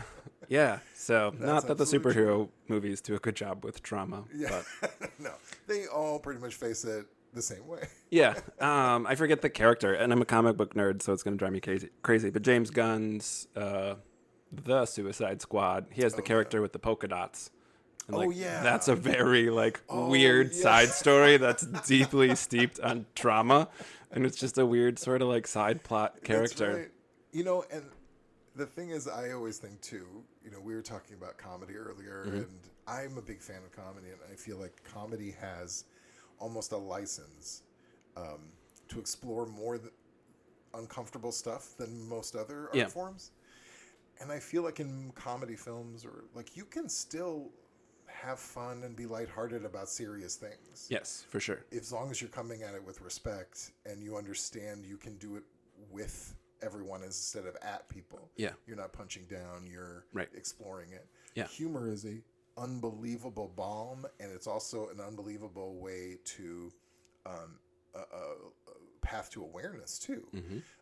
Yeah. So not that the superhero movies do a good job with trauma. Yeah. But no, they all pretty much face it the same way. Yeah. I forget the character, and I'm a comic book nerd, so it's going to drive me crazy. But James Gunn's The Suicide Squad, he has the character with the polka dots. And that's a very weird side story that's deeply steeped on trauma, and it's just a weird sort of side plot character. That's right. And the thing is, I always think too, we were talking about comedy earlier, and I'm a big fan of comedy, and I feel like comedy has almost a license to explore more uncomfortable stuff than most other art forms. And I feel like in comedy films, or you can still have fun and be lighthearted about serious things. Yes, for sure. As long as you're coming at it with respect and you understand you can do it with everyone instead of at people. Yeah. You're not punching down, you're exploring it. Yeah. Humor is a unbelievable balm, and it's also an unbelievable way to path to awareness too.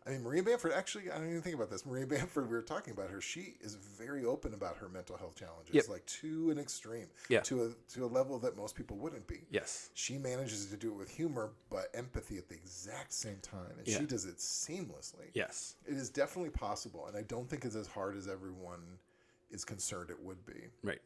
I mean, Maria Bamford, actually, I don't even think about this. Maria Bamford, we were talking about her. She is very open about her mental health challenges, to an extreme, to a level that most people wouldn't be. Yes. She manages to do it with humor, but empathy at the exact same time. And she does it seamlessly. Yes. It is definitely possible. And I don't think it's as hard as everyone is concerned it would be. Right.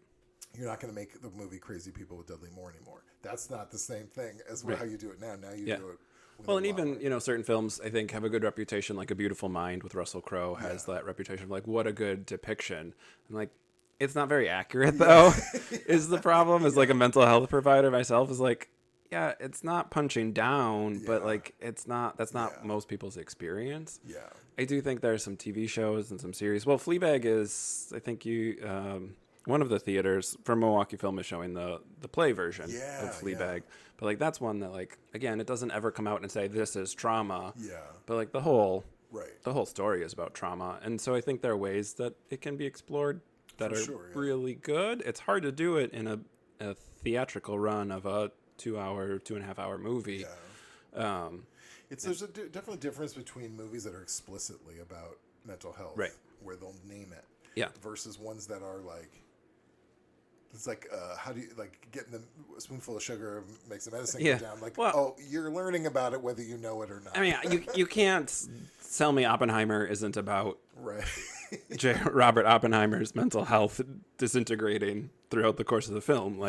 You're not going to make the movie Crazy People with Dudley Moore anymore. That's not the same thing as how you do it now. Now you do it. Well, and even, certain films, I think, have a good reputation, like A Beautiful Mind with Russell Crowe has that reputation of, what a good depiction. And, it's not very accurate, though, is the problem. As, a mental health provider myself, is it's not punching down, but, that's not most people's experience. Yeah. I do think there are some TV shows and some series. Well, Fleabag is, I think one of the theaters from Milwaukee Film is showing the play version of Fleabag. Yeah. But that's one that again, it doesn't ever come out and say this is trauma. Yeah. But the whole story is about trauma. And so I think there are ways that it can be explored that are really good. It's hard to do it in a theatrical run of a 2.5 hour movie. Yeah. There's definitely difference between movies that are explicitly about mental health, where they'll name it, versus ones that are it's how do you getting a spoonful of sugar makes the medicine go down? You're learning about it whether you know it or not. I mean, you can't tell me Oppenheimer isn't about Robert Oppenheimer's mental health disintegrating throughout the course of the film.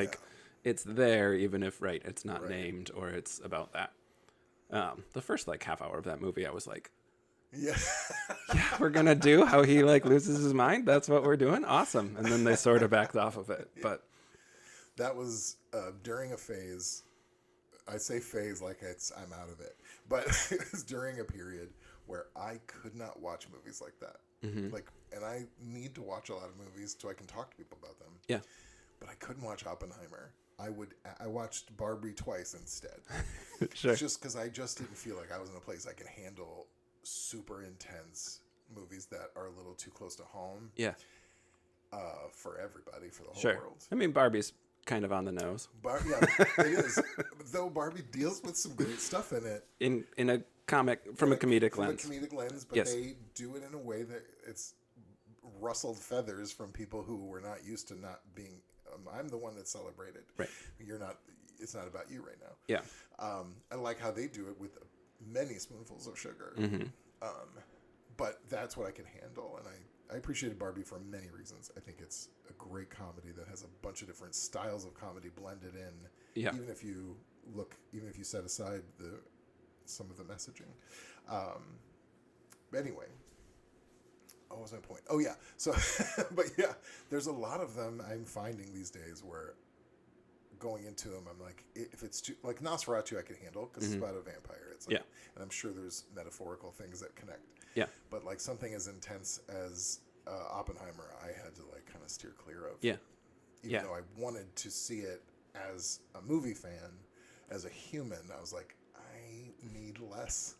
It's there, even if it's not named or it's about that. The first half hour of that movie, I was yeah, we're gonna do how he loses his mind. That's what we're doing. Awesome. And then they sort of backed off of it. But that was during a phase. I say phase I'm out of it, but it was during a period where I could not watch movies like that. And I need to watch a lot of movies so I can talk to people about them. Yeah. But I couldn't watch Oppenheimer. I watched Barbie twice instead. Sure. Just because I just didn't feel like I was in a place I could handle super intense movies that are a little too close to home. Yeah. For everybody, for the whole world. I mean, Barbie's kind of on the nose. It is. Though Barbie deals with some great stuff in it. In a comic, from a comedic lens. From a comedic lens, but they do it in a way that it's rustled feathers from people who were not used to not being... I'm the one that's celebrated. Right. You're not... It's not about you right now. Yeah. I like how they do it with many spoonfuls of sugar. But that's what I can handle, and I appreciated Barbie for many reasons. I think it's a great comedy that has a bunch of different styles of comedy blended in. Yeah. Even if you set aside some of the messaging. Anyway, what was my point? Oh yeah. So, but yeah, there's a lot of them I'm finding these days where going into them, I'm like, if it's too, like Nosferatu I can handle because it's about a vampire. It's like, and I'm sure there's metaphorical things that connect. Yeah. But like something as intense as Oppenheimer, I had to like kind of steer clear of. Yeah. Even though I wanted to see it as a movie fan, as a human, I was like, I need less.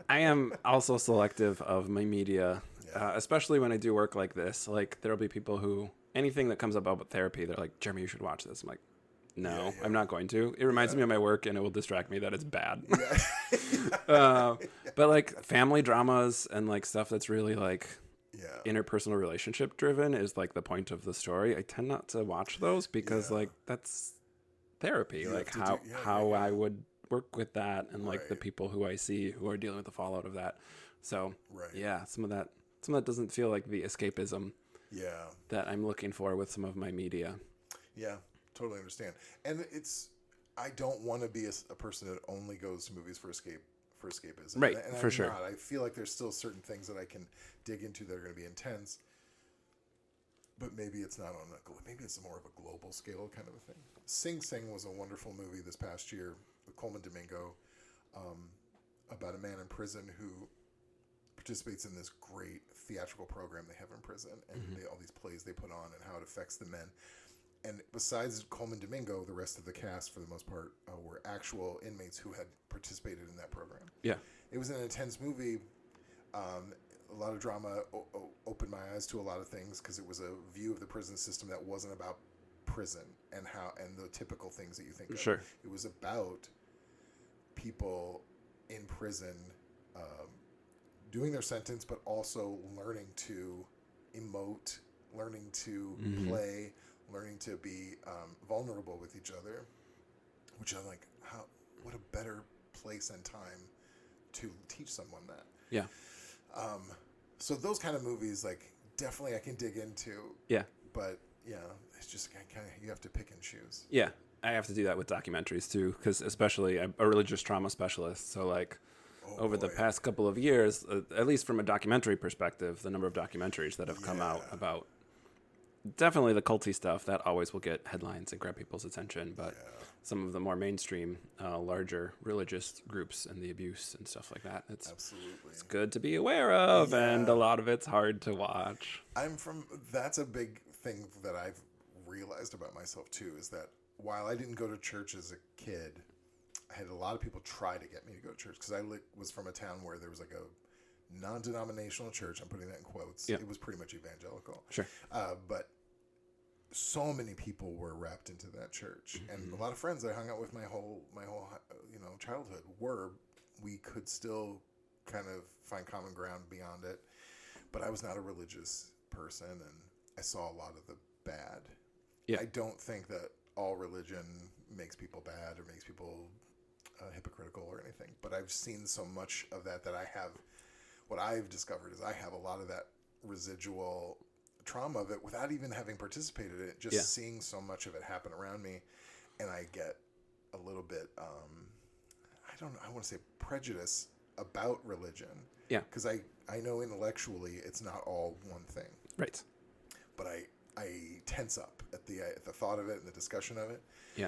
I am also selective of my media, especially when I do work like this. Like, there'll be people who, anything that comes up about therapy, they're like, Jeremy, you should watch this. I'm like, no, I'm not going to. It reminds me of my work, and it will distract me that it's bad. But, like, family dramas and, like, stuff that's really, like, interpersonal relationship driven is, like, the point of the story. I tend not to watch those because, like, that's therapy. Like, how I would work with that and like the people who I see who are dealing with the fallout of that. So some of that doesn't feel like the escapism that I'm looking for with some of my media. Yeah, totally understand. And I don't want to be a person that only goes to movies for escapism. Right, and for I'm sure. Not. I feel like there's still certain things that I can dig into that are going to be intense. But maybe it's not maybe it's more of a global scale kind of a thing. Sing Sing was a wonderful movie this past year with Coleman Domingo, about a man in prison who participates in this great theatrical program they have in prison, and all these plays they put on and how it affects the men. And besides Coleman Domingo, the rest of the cast, for the most part, were actual inmates who had participated in that program. Yeah, it was an intense movie. A lot of drama opened my eyes to a lot of things because it was a view of the prison system that wasn't about prison and the typical things that you think of. Sure. It was about people in prison doing their sentence, but also learning to emote, learning to play, learning to be vulnerable with each other, which I'm like, what a better place and time to teach someone that. Yeah. So those kind of movies, like, definitely I can dig into. Yeah. But, it's just kind of, you have to pick and choose. Yeah. I have to do that with documentaries, too, because especially I'm a religious trauma specialist. So, like, over the past couple of years, at least from a documentary perspective, the number of documentaries that have come out about definitely the culty stuff, that always will get headlines and grab people's attention. But some of the more mainstream, larger religious groups and the abuse and stuff like that, it's good to be aware of, and a lot of it's hard to watch. That's a big thing that I've realized about myself too, is that while I didn't go to church as a kid, I had a lot of people try to get me to go to church because I was from a town where there was like a non-denominational church. I'm putting that in quotes. It was pretty much evangelical. Sure. But so many people were wrapped into that church, and a lot of friends I hung out with my whole childhood we could still kind of find common ground beyond it, but I was not a religious person, and I saw a lot of the bad. I don't think that all religion makes people bad or makes people hypocritical or anything, but I've seen so much of that what I've discovered is I have a lot of that residual trauma of it without even having participated in it, just seeing so much of it happen around me, and I get a little bit I want to say prejudice about religion, because I know intellectually it's not all one thing, right? But I tense up at the thought of it and the discussion of it.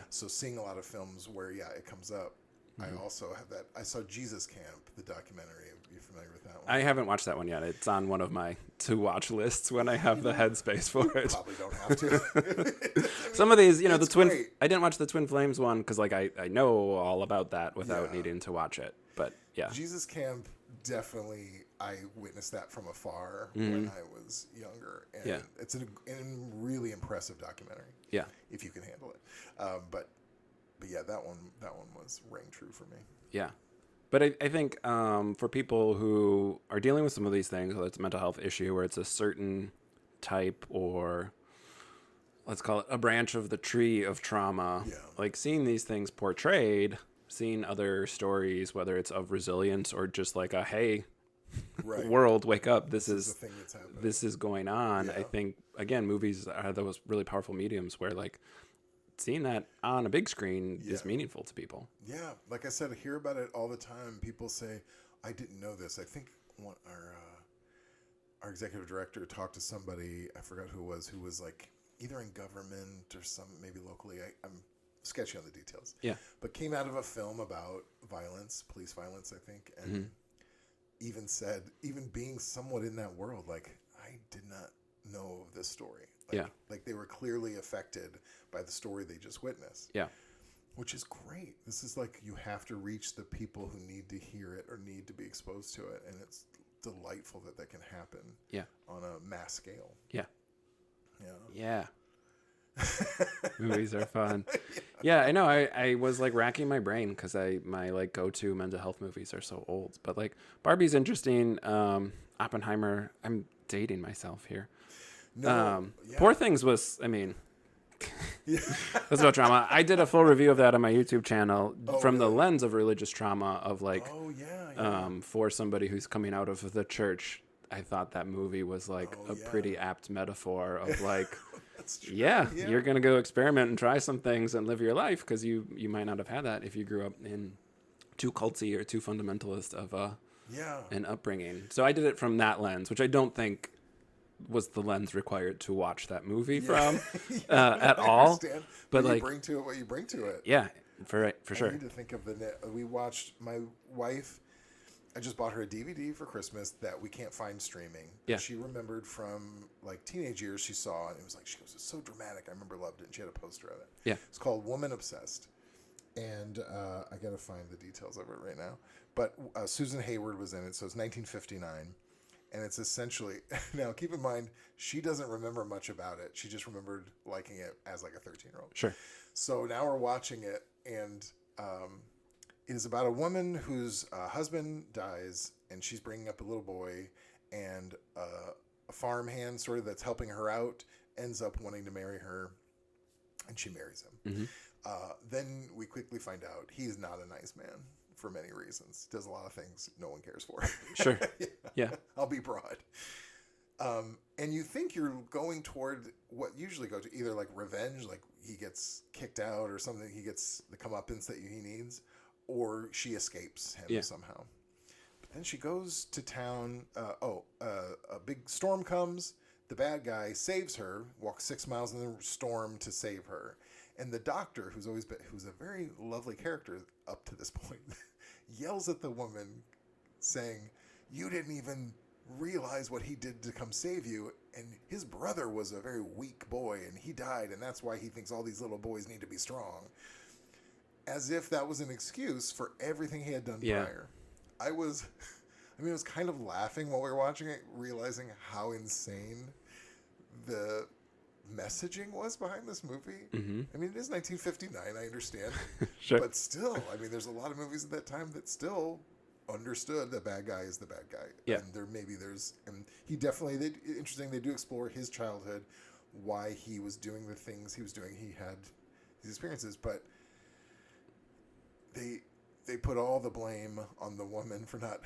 So seeing a lot of films where it comes up, I also have that. I saw Jesus Camp, the documentary. Are you familiar with that one? I haven't watched that one yet. It's on one of my to-watch lists when I have the headspace for it. Probably don't have to. Some of these, the Twin... Great. I didn't watch the Twin Flames one because, like, I know all about that without needing to watch it. But, Jesus Camp, definitely, I witnessed that from afar when I was younger. And it's a really impressive documentary. Yeah. If you can handle it. But that one rang true for me. Yeah. But I think for people who are dealing with some of these things, whether it's a mental health issue or it's a certain type or let's call it a branch of the tree of trauma, like seeing these things portrayed, seeing other stories, whether it's of resilience or just like a, hey, world, wake up, this is going on. I think, again, movies are those really powerful mediums where like seeing that on a big screen is meaningful to people. Yeah, like I said, I hear about it all the time. People say, I didn't know this. I think our executive director talked to somebody, I forgot who it was like, either in government or some maybe locally. I'm sketchy on the details. Yeah. But came out of a film about violence, police violence, I think, and even said, even being somewhat in that world, like, I did not know of this story. Like they were clearly affected by the story they just witnessed. Yeah. Which is great. This is like, you have to reach the people who need to hear it or need to be exposed to it, and it's delightful that can happen. Yeah. On a mass scale. Yeah. Yeah. Movies are fun. Yeah, I know. I was like racking my brain because my like go-to mental health movies are so old. But like Barbie's interesting. Oppenheimer. I'm dating myself here. No. Poor Things was. I mean, that's about trauma. I did a full review of that on my YouTube channel from the lens of religious trauma of like. For somebody who's coming out of the church, I thought that movie was like a pretty apt metaphor of like. You're going to go experiment and try some things and live your life because you might not have had that if you grew up in too culty or too fundamentalist of an upbringing. So I did it from that lens, which I don't think was the lens required to watch that movie from at all. But like, you bring to it what you bring to it. Yeah, for sure. I need to think of we watched, my wife, I just bought her a DVD for Christmas that we can't find streaming. Yeah. She remembered from like teenage years she saw, and it was like, she goes, it's so dramatic. I remember loved it. And she had a poster of it. Yeah. It's called Woman Obsessed. And I got to find the details of it right now. But Susan Hayward was in it. So it's 1959. And it's essentially, now keep in mind, she doesn't remember much about it. She just remembered liking it as like a 13-year-old. Sure. So now we're watching it, and it is about a woman whose husband dies, and she's bringing up a little boy, and a farmhand sort of that's helping her out ends up wanting to marry her, and she marries him. Mm-hmm. Then we quickly find out he's not a nice man for many reasons. Does a lot of things no one cares for. Sure. Yeah. I'll be broad. And you think you're going toward what usually go to either like revenge, like he gets kicked out or something, he gets the comeuppance that he needs, or she escapes him somehow. But then she goes to town. A big storm comes. The bad guy saves her, walks 6 miles in the storm to save her. And the doctor, who's a very lovely character up to this point, yells at the woman saying, you didn't even realize what he did to come save you, and his brother was a very weak boy and he died, and that's why he thinks all these little boys need to be strong, as if that was an excuse for everything he had done prior. I was kind of laughing while we were watching it, realizing how insane the messaging was behind this movie. Mm-hmm. I mean, it is 1959, I understand. Sure. But still, I mean, there's a lot of movies at that time that still understood the bad guy is the bad guy. Yeah. And he definitely, interesting, they do explore his childhood, why he was doing the things he was doing. He had these experiences, but they put all the blame on the woman for not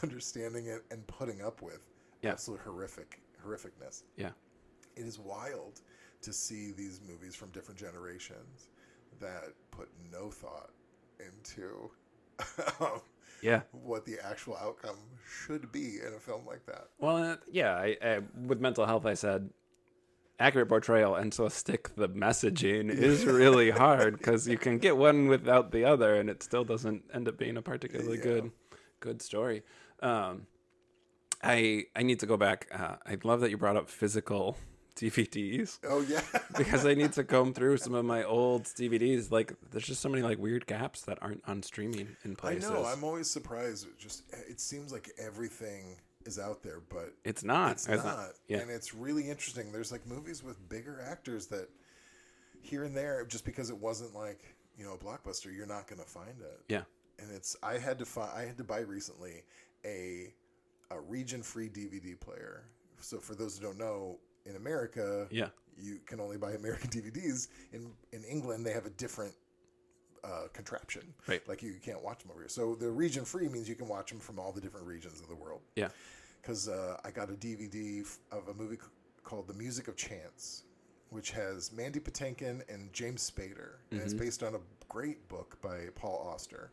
understanding it and putting up with absolute horrificness. Yeah. It is wild to see these movies from different generations that put no thought into what the actual outcome should be in a film like that. Well, I with mental health, I said accurate portrayal, and so stick the messaging is really hard because you can get one without the other, and it still doesn't end up being a particularly good story. I need to go back. I love that you brought up physical DVDs. Oh yeah. Because I need to comb through some of my old DVDs. Like, there's just so many like weird gaps that aren't on streaming in places. I know. I'm always surprised. It seems like everything is out there, but it's not. It's not. Yeah. And it's really interesting. There's like movies with bigger actors that here and there, just because it wasn't like, a blockbuster, you're not going to find it. Yeah. And I had to buy recently a region-free DVD player. So for those who don't know, in America, you can only buy American DVDs. In England, they have a different contraption. Right. Like you can't watch them over here. So the region free means you can watch them from all the different regions of the world. Yeah. Because I got a DVD of a movie called The Music of Chance, which has Mandy Patinkin and James Spader. And it's based on a great book by Paul Auster.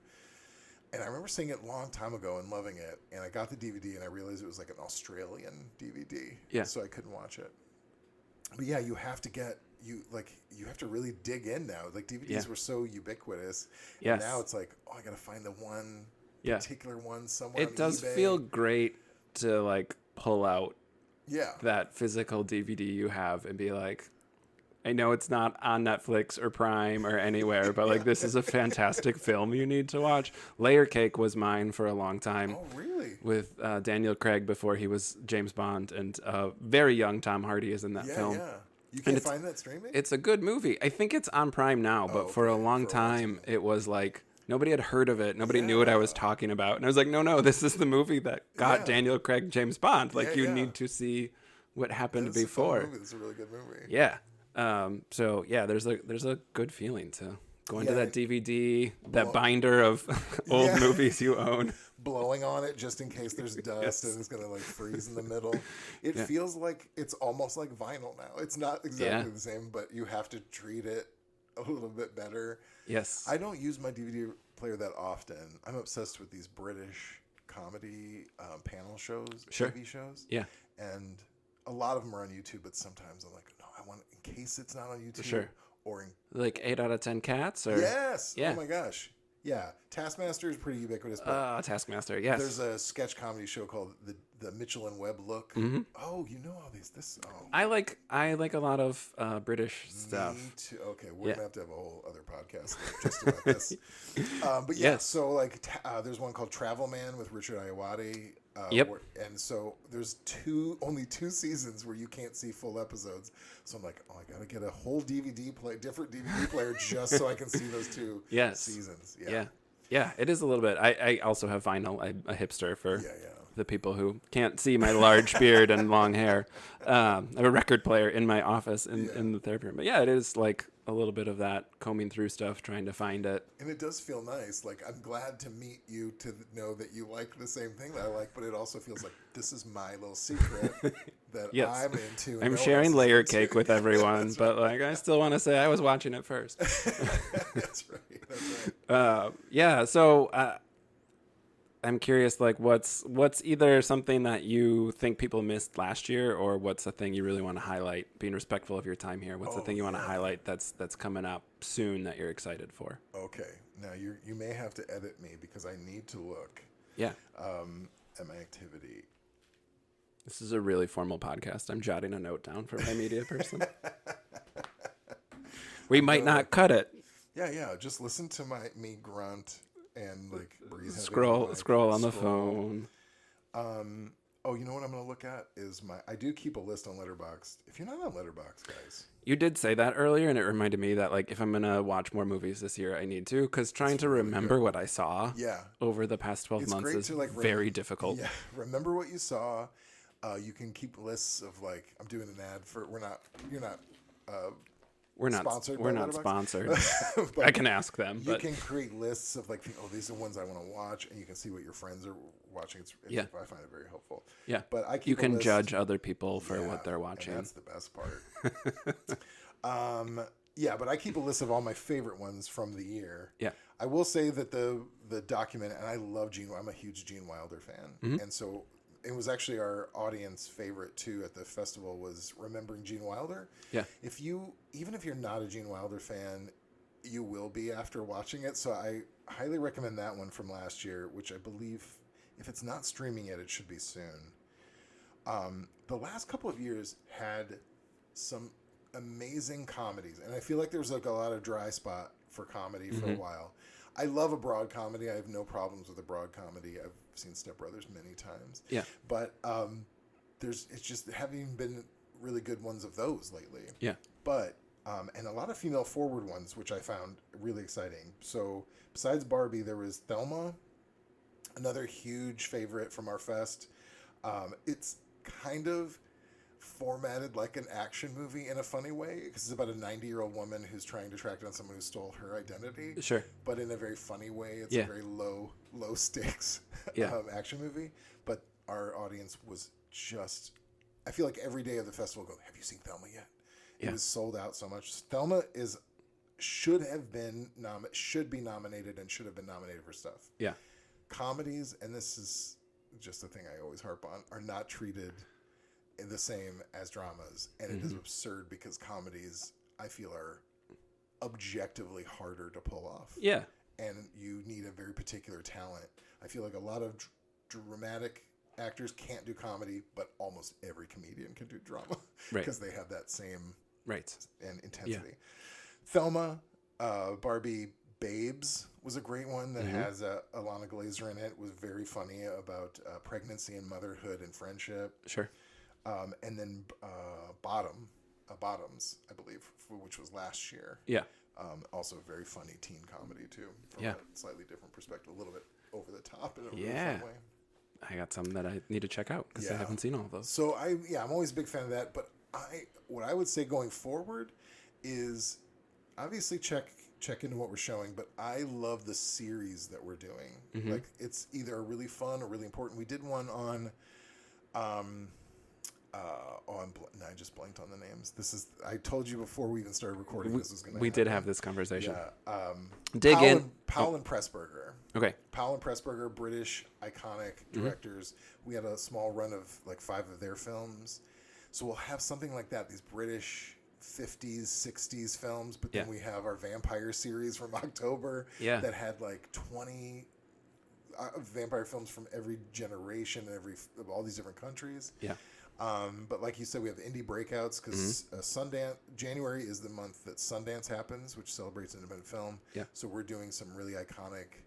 And I remember seeing it a long time ago and loving it. And I got the DVD and I realized it was like an Australian DVD. Yeah. So I couldn't watch it. But yeah, you have to really dig in now. Like DVDs were so ubiquitous. Yes. And now it's like, I got to find the one particular one somewhere It on does eBay. feel great to like pull out Yeah. that physical DVD you have and be like, I know it's not on Netflix or Prime or anywhere, but like this is a fantastic film you need to watch. Layer Cake was mine for a long time. Oh, really? With Daniel Craig before he was James Bond, and very young Tom Hardy is in that film. Yeah. You can't find that streaming? It's a good movie. I think it's on Prime now, but for a long time it was like nobody had heard of it. Nobody knew what I was talking about. And I was like, no, this is the movie that got Daniel Craig James Bond. Like you need to see what happened before. It's a really good movie. Yeah. So yeah, there's a good feeling to go into that DVD, that binder of old movies you own. Blowing on it just in case there's dust and it's gonna like freeze in the middle. It feels like it's almost like vinyl now. It's not exactly the same, but you have to treat it a little bit better. Yes. I don't use my DVD player that often. I'm obsessed with these British comedy panel shows, TV shows. Yeah. And a lot of them are on YouTube, but sometimes I'm like, no, I want in case it's not on YouTube. Sure. Or in like 8 out of 10 cats, or yes. Yeah. Oh my gosh. Yeah, Taskmaster is pretty ubiquitous. But Taskmaster, yes. There's a sketch comedy show called the Mitchell and Webb Look. Mm-hmm. Oh, you know all these. I like a lot of British stuff. Me too. Okay, we're gonna have to have a whole other podcast just about this. But yeah, so like there's one called Travel Man with Richard Ayoade. And so there's only two seasons where you can't see full episodes. So I'm like, I gotta get a whole different DVD player just so I can see those two seasons. Yeah, it is a little bit. I also have vinyl. I'm a hipster for the people who can't see my large beard and long hair. I have a record player in my office in the therapy room. But yeah, it is like a little bit of that combing through stuff, trying to find it. And it does feel nice. Like, I'm glad to meet you to know that you like the same thing that I like, but it also feels like this is my little secret that I'm into. I'm sharing Layer Cake with everyone, but like I still want to say I was watching it first. That's right. So I'm curious, like, what's either something that you think people missed last year, or what's a thing you really want to highlight, being respectful of your time here? What's the thing you want to highlight that's coming up soon that you're excited for? Okay. Now, you may have to edit me because I need to look at my activity. This is a really formal podcast. I'm jotting a note down for my media person. We might not cut it. Yeah. Just listen to me grunt. And like breathe heavy. Scroll on the phone. You know what I'm gonna look at is I do keep a list on Letterboxd. If you're not on Letterboxd, guys, you did say that earlier, and it reminded me that like if I'm gonna watch more movies this year, I need to, because trying to remember what I saw over the past 12 months is very difficult. Yeah, remember what you saw. You can keep lists of like I'm doing an ad for. We're not sponsored. I can ask them. You can create lists of like, these are the ones I want to watch, and you can see what your friends are watching. I find it very helpful. Yeah, but you can judge other people for what they're watching. And that's the best part. But I keep a list of all my favorite ones from the year. Yeah, I will say that the document, and I love Gene. I'm a huge Gene Wilder fan, and so. It was actually our audience favorite too at the festival was Remembering Gene Wilder. Yeah. Even if you're not a Gene Wilder fan, you will be after watching it. So I highly recommend that one from last year, which I believe if it's not streaming yet, it should be soon. The last couple of years had some amazing comedies, and I feel like there was like a lot of dry spot for comedy for a while. I love a broad comedy. I have no problems with a broad comedy. I've seen Step Brothers many times. Yeah. But it's just haven't been really good ones of those lately. Yeah. But and a lot of female forward ones, which I found really exciting. So besides Barbie, there was Thelma, another huge favorite from our fest. It's kind of formatted like an action movie in a funny way because it's about a 90-year-old woman who's trying to track down someone who stole her identity. Sure. But in a very funny way. It's a very low stakes action movie. But our audience was just, I feel like every day of the festival go, have you seen Thelma yet? It was sold out so much. Thelma should be nominated and should have been nominated for stuff. Yeah. Comedies, and this is just the thing I always harp on, are not treated the same as dramas, and it is absurd because comedies, I feel, are objectively harder to pull off. Yeah. And you need a very particular talent. I feel like a lot of dramatic actors can't do comedy, but almost every comedian can do drama because they have that same and intensity. Thelma, Barbie Babes was a great one that has Alana Glazer in it. It was very funny about pregnancy and motherhood and friendship. Sure. And then Bottoms, I believe, which was last year. Yeah. Also a very funny teen comedy too, from a slightly different perspective, a little bit over the top in a really fun way. I got some that I need to check out because I haven't seen all of those. So I'm always a big fan of that. But what I would say going forward is obviously check into what we're showing. But I love the series that we're doing. Like it's either really fun or really important. We did one on. I just blanked on the names. I told you before we even started recording this was going to happen. We did have this conversation. Yeah. Powell and Pressburger. Okay. Powell and Pressburger, British iconic directors. We had a small run of like 5 of their films. So we'll have something like that, these British 50s, 60s films. But then we have our vampire series from October that had like 20 vampire films from every generation, all these different countries. Yeah. But like you said, we have indie breakouts because Sundance. January is the month that Sundance happens, which celebrates independent film. Yeah. So we're doing some really iconic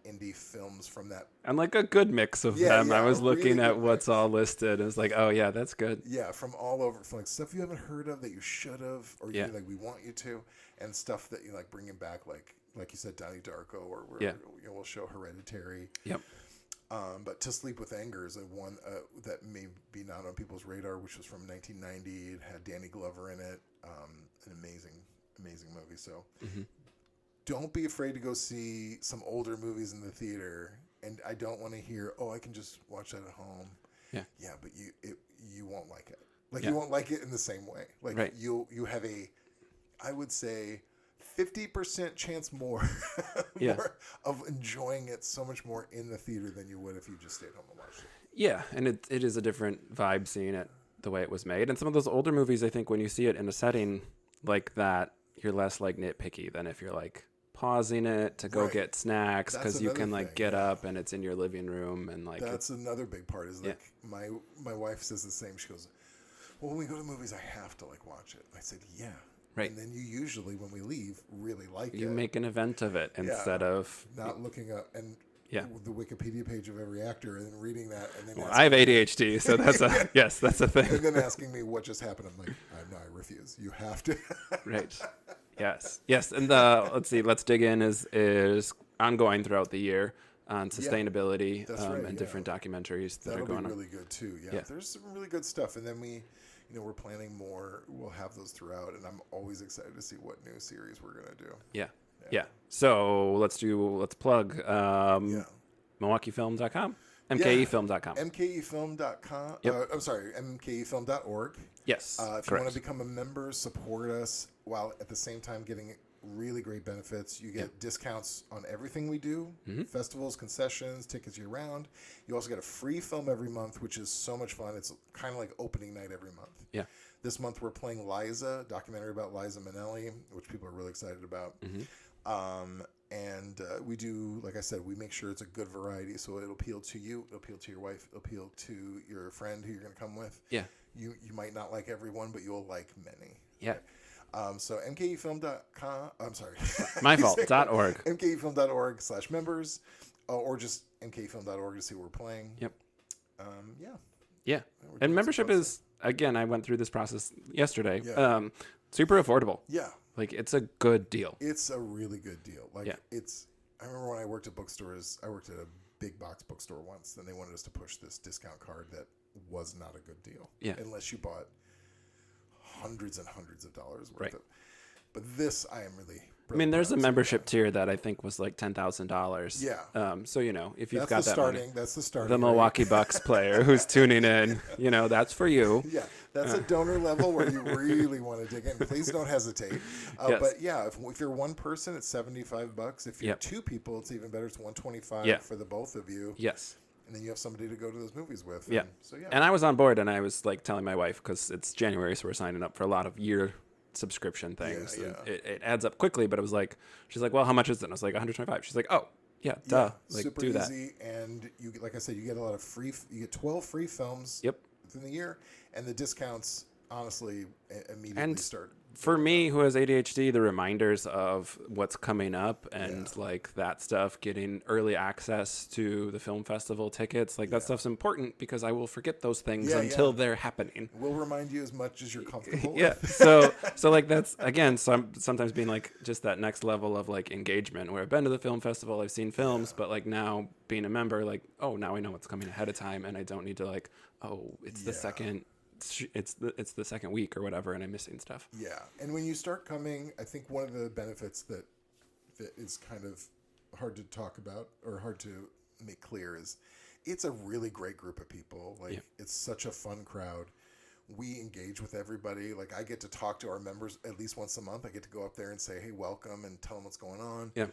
indie films from that. And like a good mix of them. I was looking really at what's all listed. It was like, oh yeah, that's good. Yeah, from all over, from like stuff you haven't heard of that you should have, or you like we want you to, and stuff that you like bringing back, like you said, Donnie Darko, or we'll show Hereditary. Yep. But To Sleep with Anger is one that may be not on people's radar, which was from 1990. It had Danny Glover in it. An amazing movie. So don't be afraid to go see some older movies in the theater. And I don't want to hear, I can just watch that at home. Yeah. Yeah, but you won't like it. Like you won't like it in the same way. Like you have I would say, 50% chance more of enjoying it so much more in the theater than you would if you just stayed home and watched it. Yeah, and it is a different vibe seeing it the way it was made. And some of those older movies, I think when you see it in a setting like that, you're less like nitpicky than if you're like pausing it to go get snacks because you can like get up and it's in your living room and like that's another big part is like my wife says the same. She goes, well, when we go to movies, I have to like watch it. I said, yeah. Right. And then you usually, when we leave, really like it. You make an event of it instead of... Not looking up and the Wikipedia page of every actor and then reading that. And then I have ADHD, so that's that's a thing. And then asking me what just happened. I'm like, no, I refuse. You have to. Right. Yes. And let's dig in is ongoing throughout the year on sustainability and different documentaries that are going on. That'll be really good too. Yeah. There's some really good stuff. And then we're planning more. We'll have those throughout, and I'm always excited to see what new series we're gonna do. Yeah. So let's plug MilwaukeeFilm.com, MKEFilm.com. MKEFilm.com. I'm sorry, MKEFilm.org. Yes. If you want to become a member, support us while at the same time getting really great benefits. You get discounts on everything we do, festivals, concessions, tickets year round. You also get a free film every month, which is so much fun. It's kind of like opening night every month. Yeah. This month we're playing Liza, a documentary about Liza Minnelli, which people are really excited about. And we do, like I said, we make sure it's a good variety, so it'll appeal to you, it'll appeal to your wife, it'll appeal to your friend who you're going to come with. Yeah. You might not like everyone, but you'll like many. Yeah. So mkefilm.com, I'm sorry. My fault, .org. mkefilm.org/members, or just mkefilm.org to see what we're playing. Yep. Yeah. And membership is, again, I went through this process yesterday. Yeah. Super affordable. Yeah. Like, it's a good deal. It's a really good deal. Like, I remember when I worked at bookstores, I worked at a big box bookstore once, and they wanted us to push this discount card that was not a good deal. Yeah. Unless you bought hundreds and hundreds of dollars worth of. But this, I am really there's a membership tier that I think was like $10,000. Yeah. So if you've got that money, that's the starting. The Milwaukee Bucks player who's tuning in, that's for you. Yeah, that's a donor level where you really want to dig in. Please don't hesitate. Yes. But if you're one person, it's $75. If you're two people, it's even better. It's $125 for the both of you. Yes. and then you have somebody to go to those movies with. Yeah. And I was on board, and I was like telling my wife, because it's January, so we're signing up for a lot of year subscription things. Yeah. It adds up quickly, but it was like, she's like, well, how much is it? And I was like, 125. She's like, oh, yeah, duh. Like, super do easy, that. and you, like I said, you get a lot of you get 12 free films within the year, and the discounts honestly immediately start. For me, who has ADHD, the reminders of what's coming up and like that stuff, getting early access to the film festival tickets, like that stuff's important, because I will forget those things until they're happening. We'll remind you as much as you're comfortable with. So like that's, again, sometimes being like just that next level of like engagement, where I've been to the film festival, I've seen films, but like now being a member, like, oh, now I know what's coming ahead of time, and I don't need to like, oh, it's the second. It's the second week or whatever, and I'm missing stuff. Yeah, and when you start coming, I think one of the benefits that is kind of hard to talk about or hard to make clear is it's a really great group of people. Like it's such a fun crowd. We engage with everybody. Like I get to talk to our members at least once a month. I get to go up there and say, hey, welcome, and tell them what's going on. Yeah.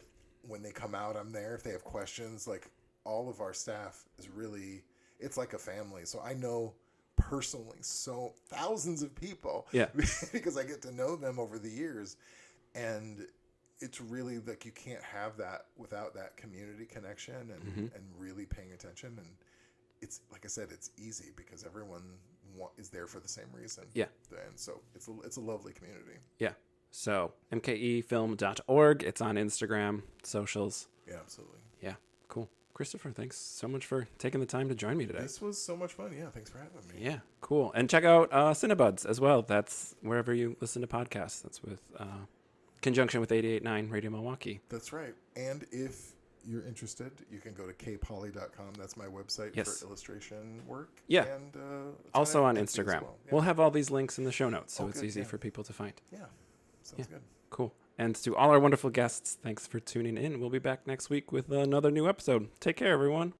When they come out, I'm there. If they have questions, like all of our staff is really, it's like a family. So I know personally so thousands of people because I get to know them over the years, and it's really like you can't have that without that community connection and really paying attention. And it's like I said, it's easy because everyone is there for the same reason. And so it's a lovely community. So mkefilm.org, it's on Instagram, socials. Absolutely. Cool. Kristopher, thanks so much for taking the time to join me today. This was so much fun. Thanks for having me. Cool. And check out Cinebuds as well. That's wherever you listen to podcasts. That's with conjunction with 88.9 Radio Milwaukee. That's right. And if you're interested, you can go to kpoly.com. That's my website for illustration work. And also on Instagram. Well. We'll have all these links in the show notes, so it's easy for people to find. Sounds good. Cool. And to all our wonderful guests, thanks for tuning in. We'll be back next week with another new episode. Take care, everyone.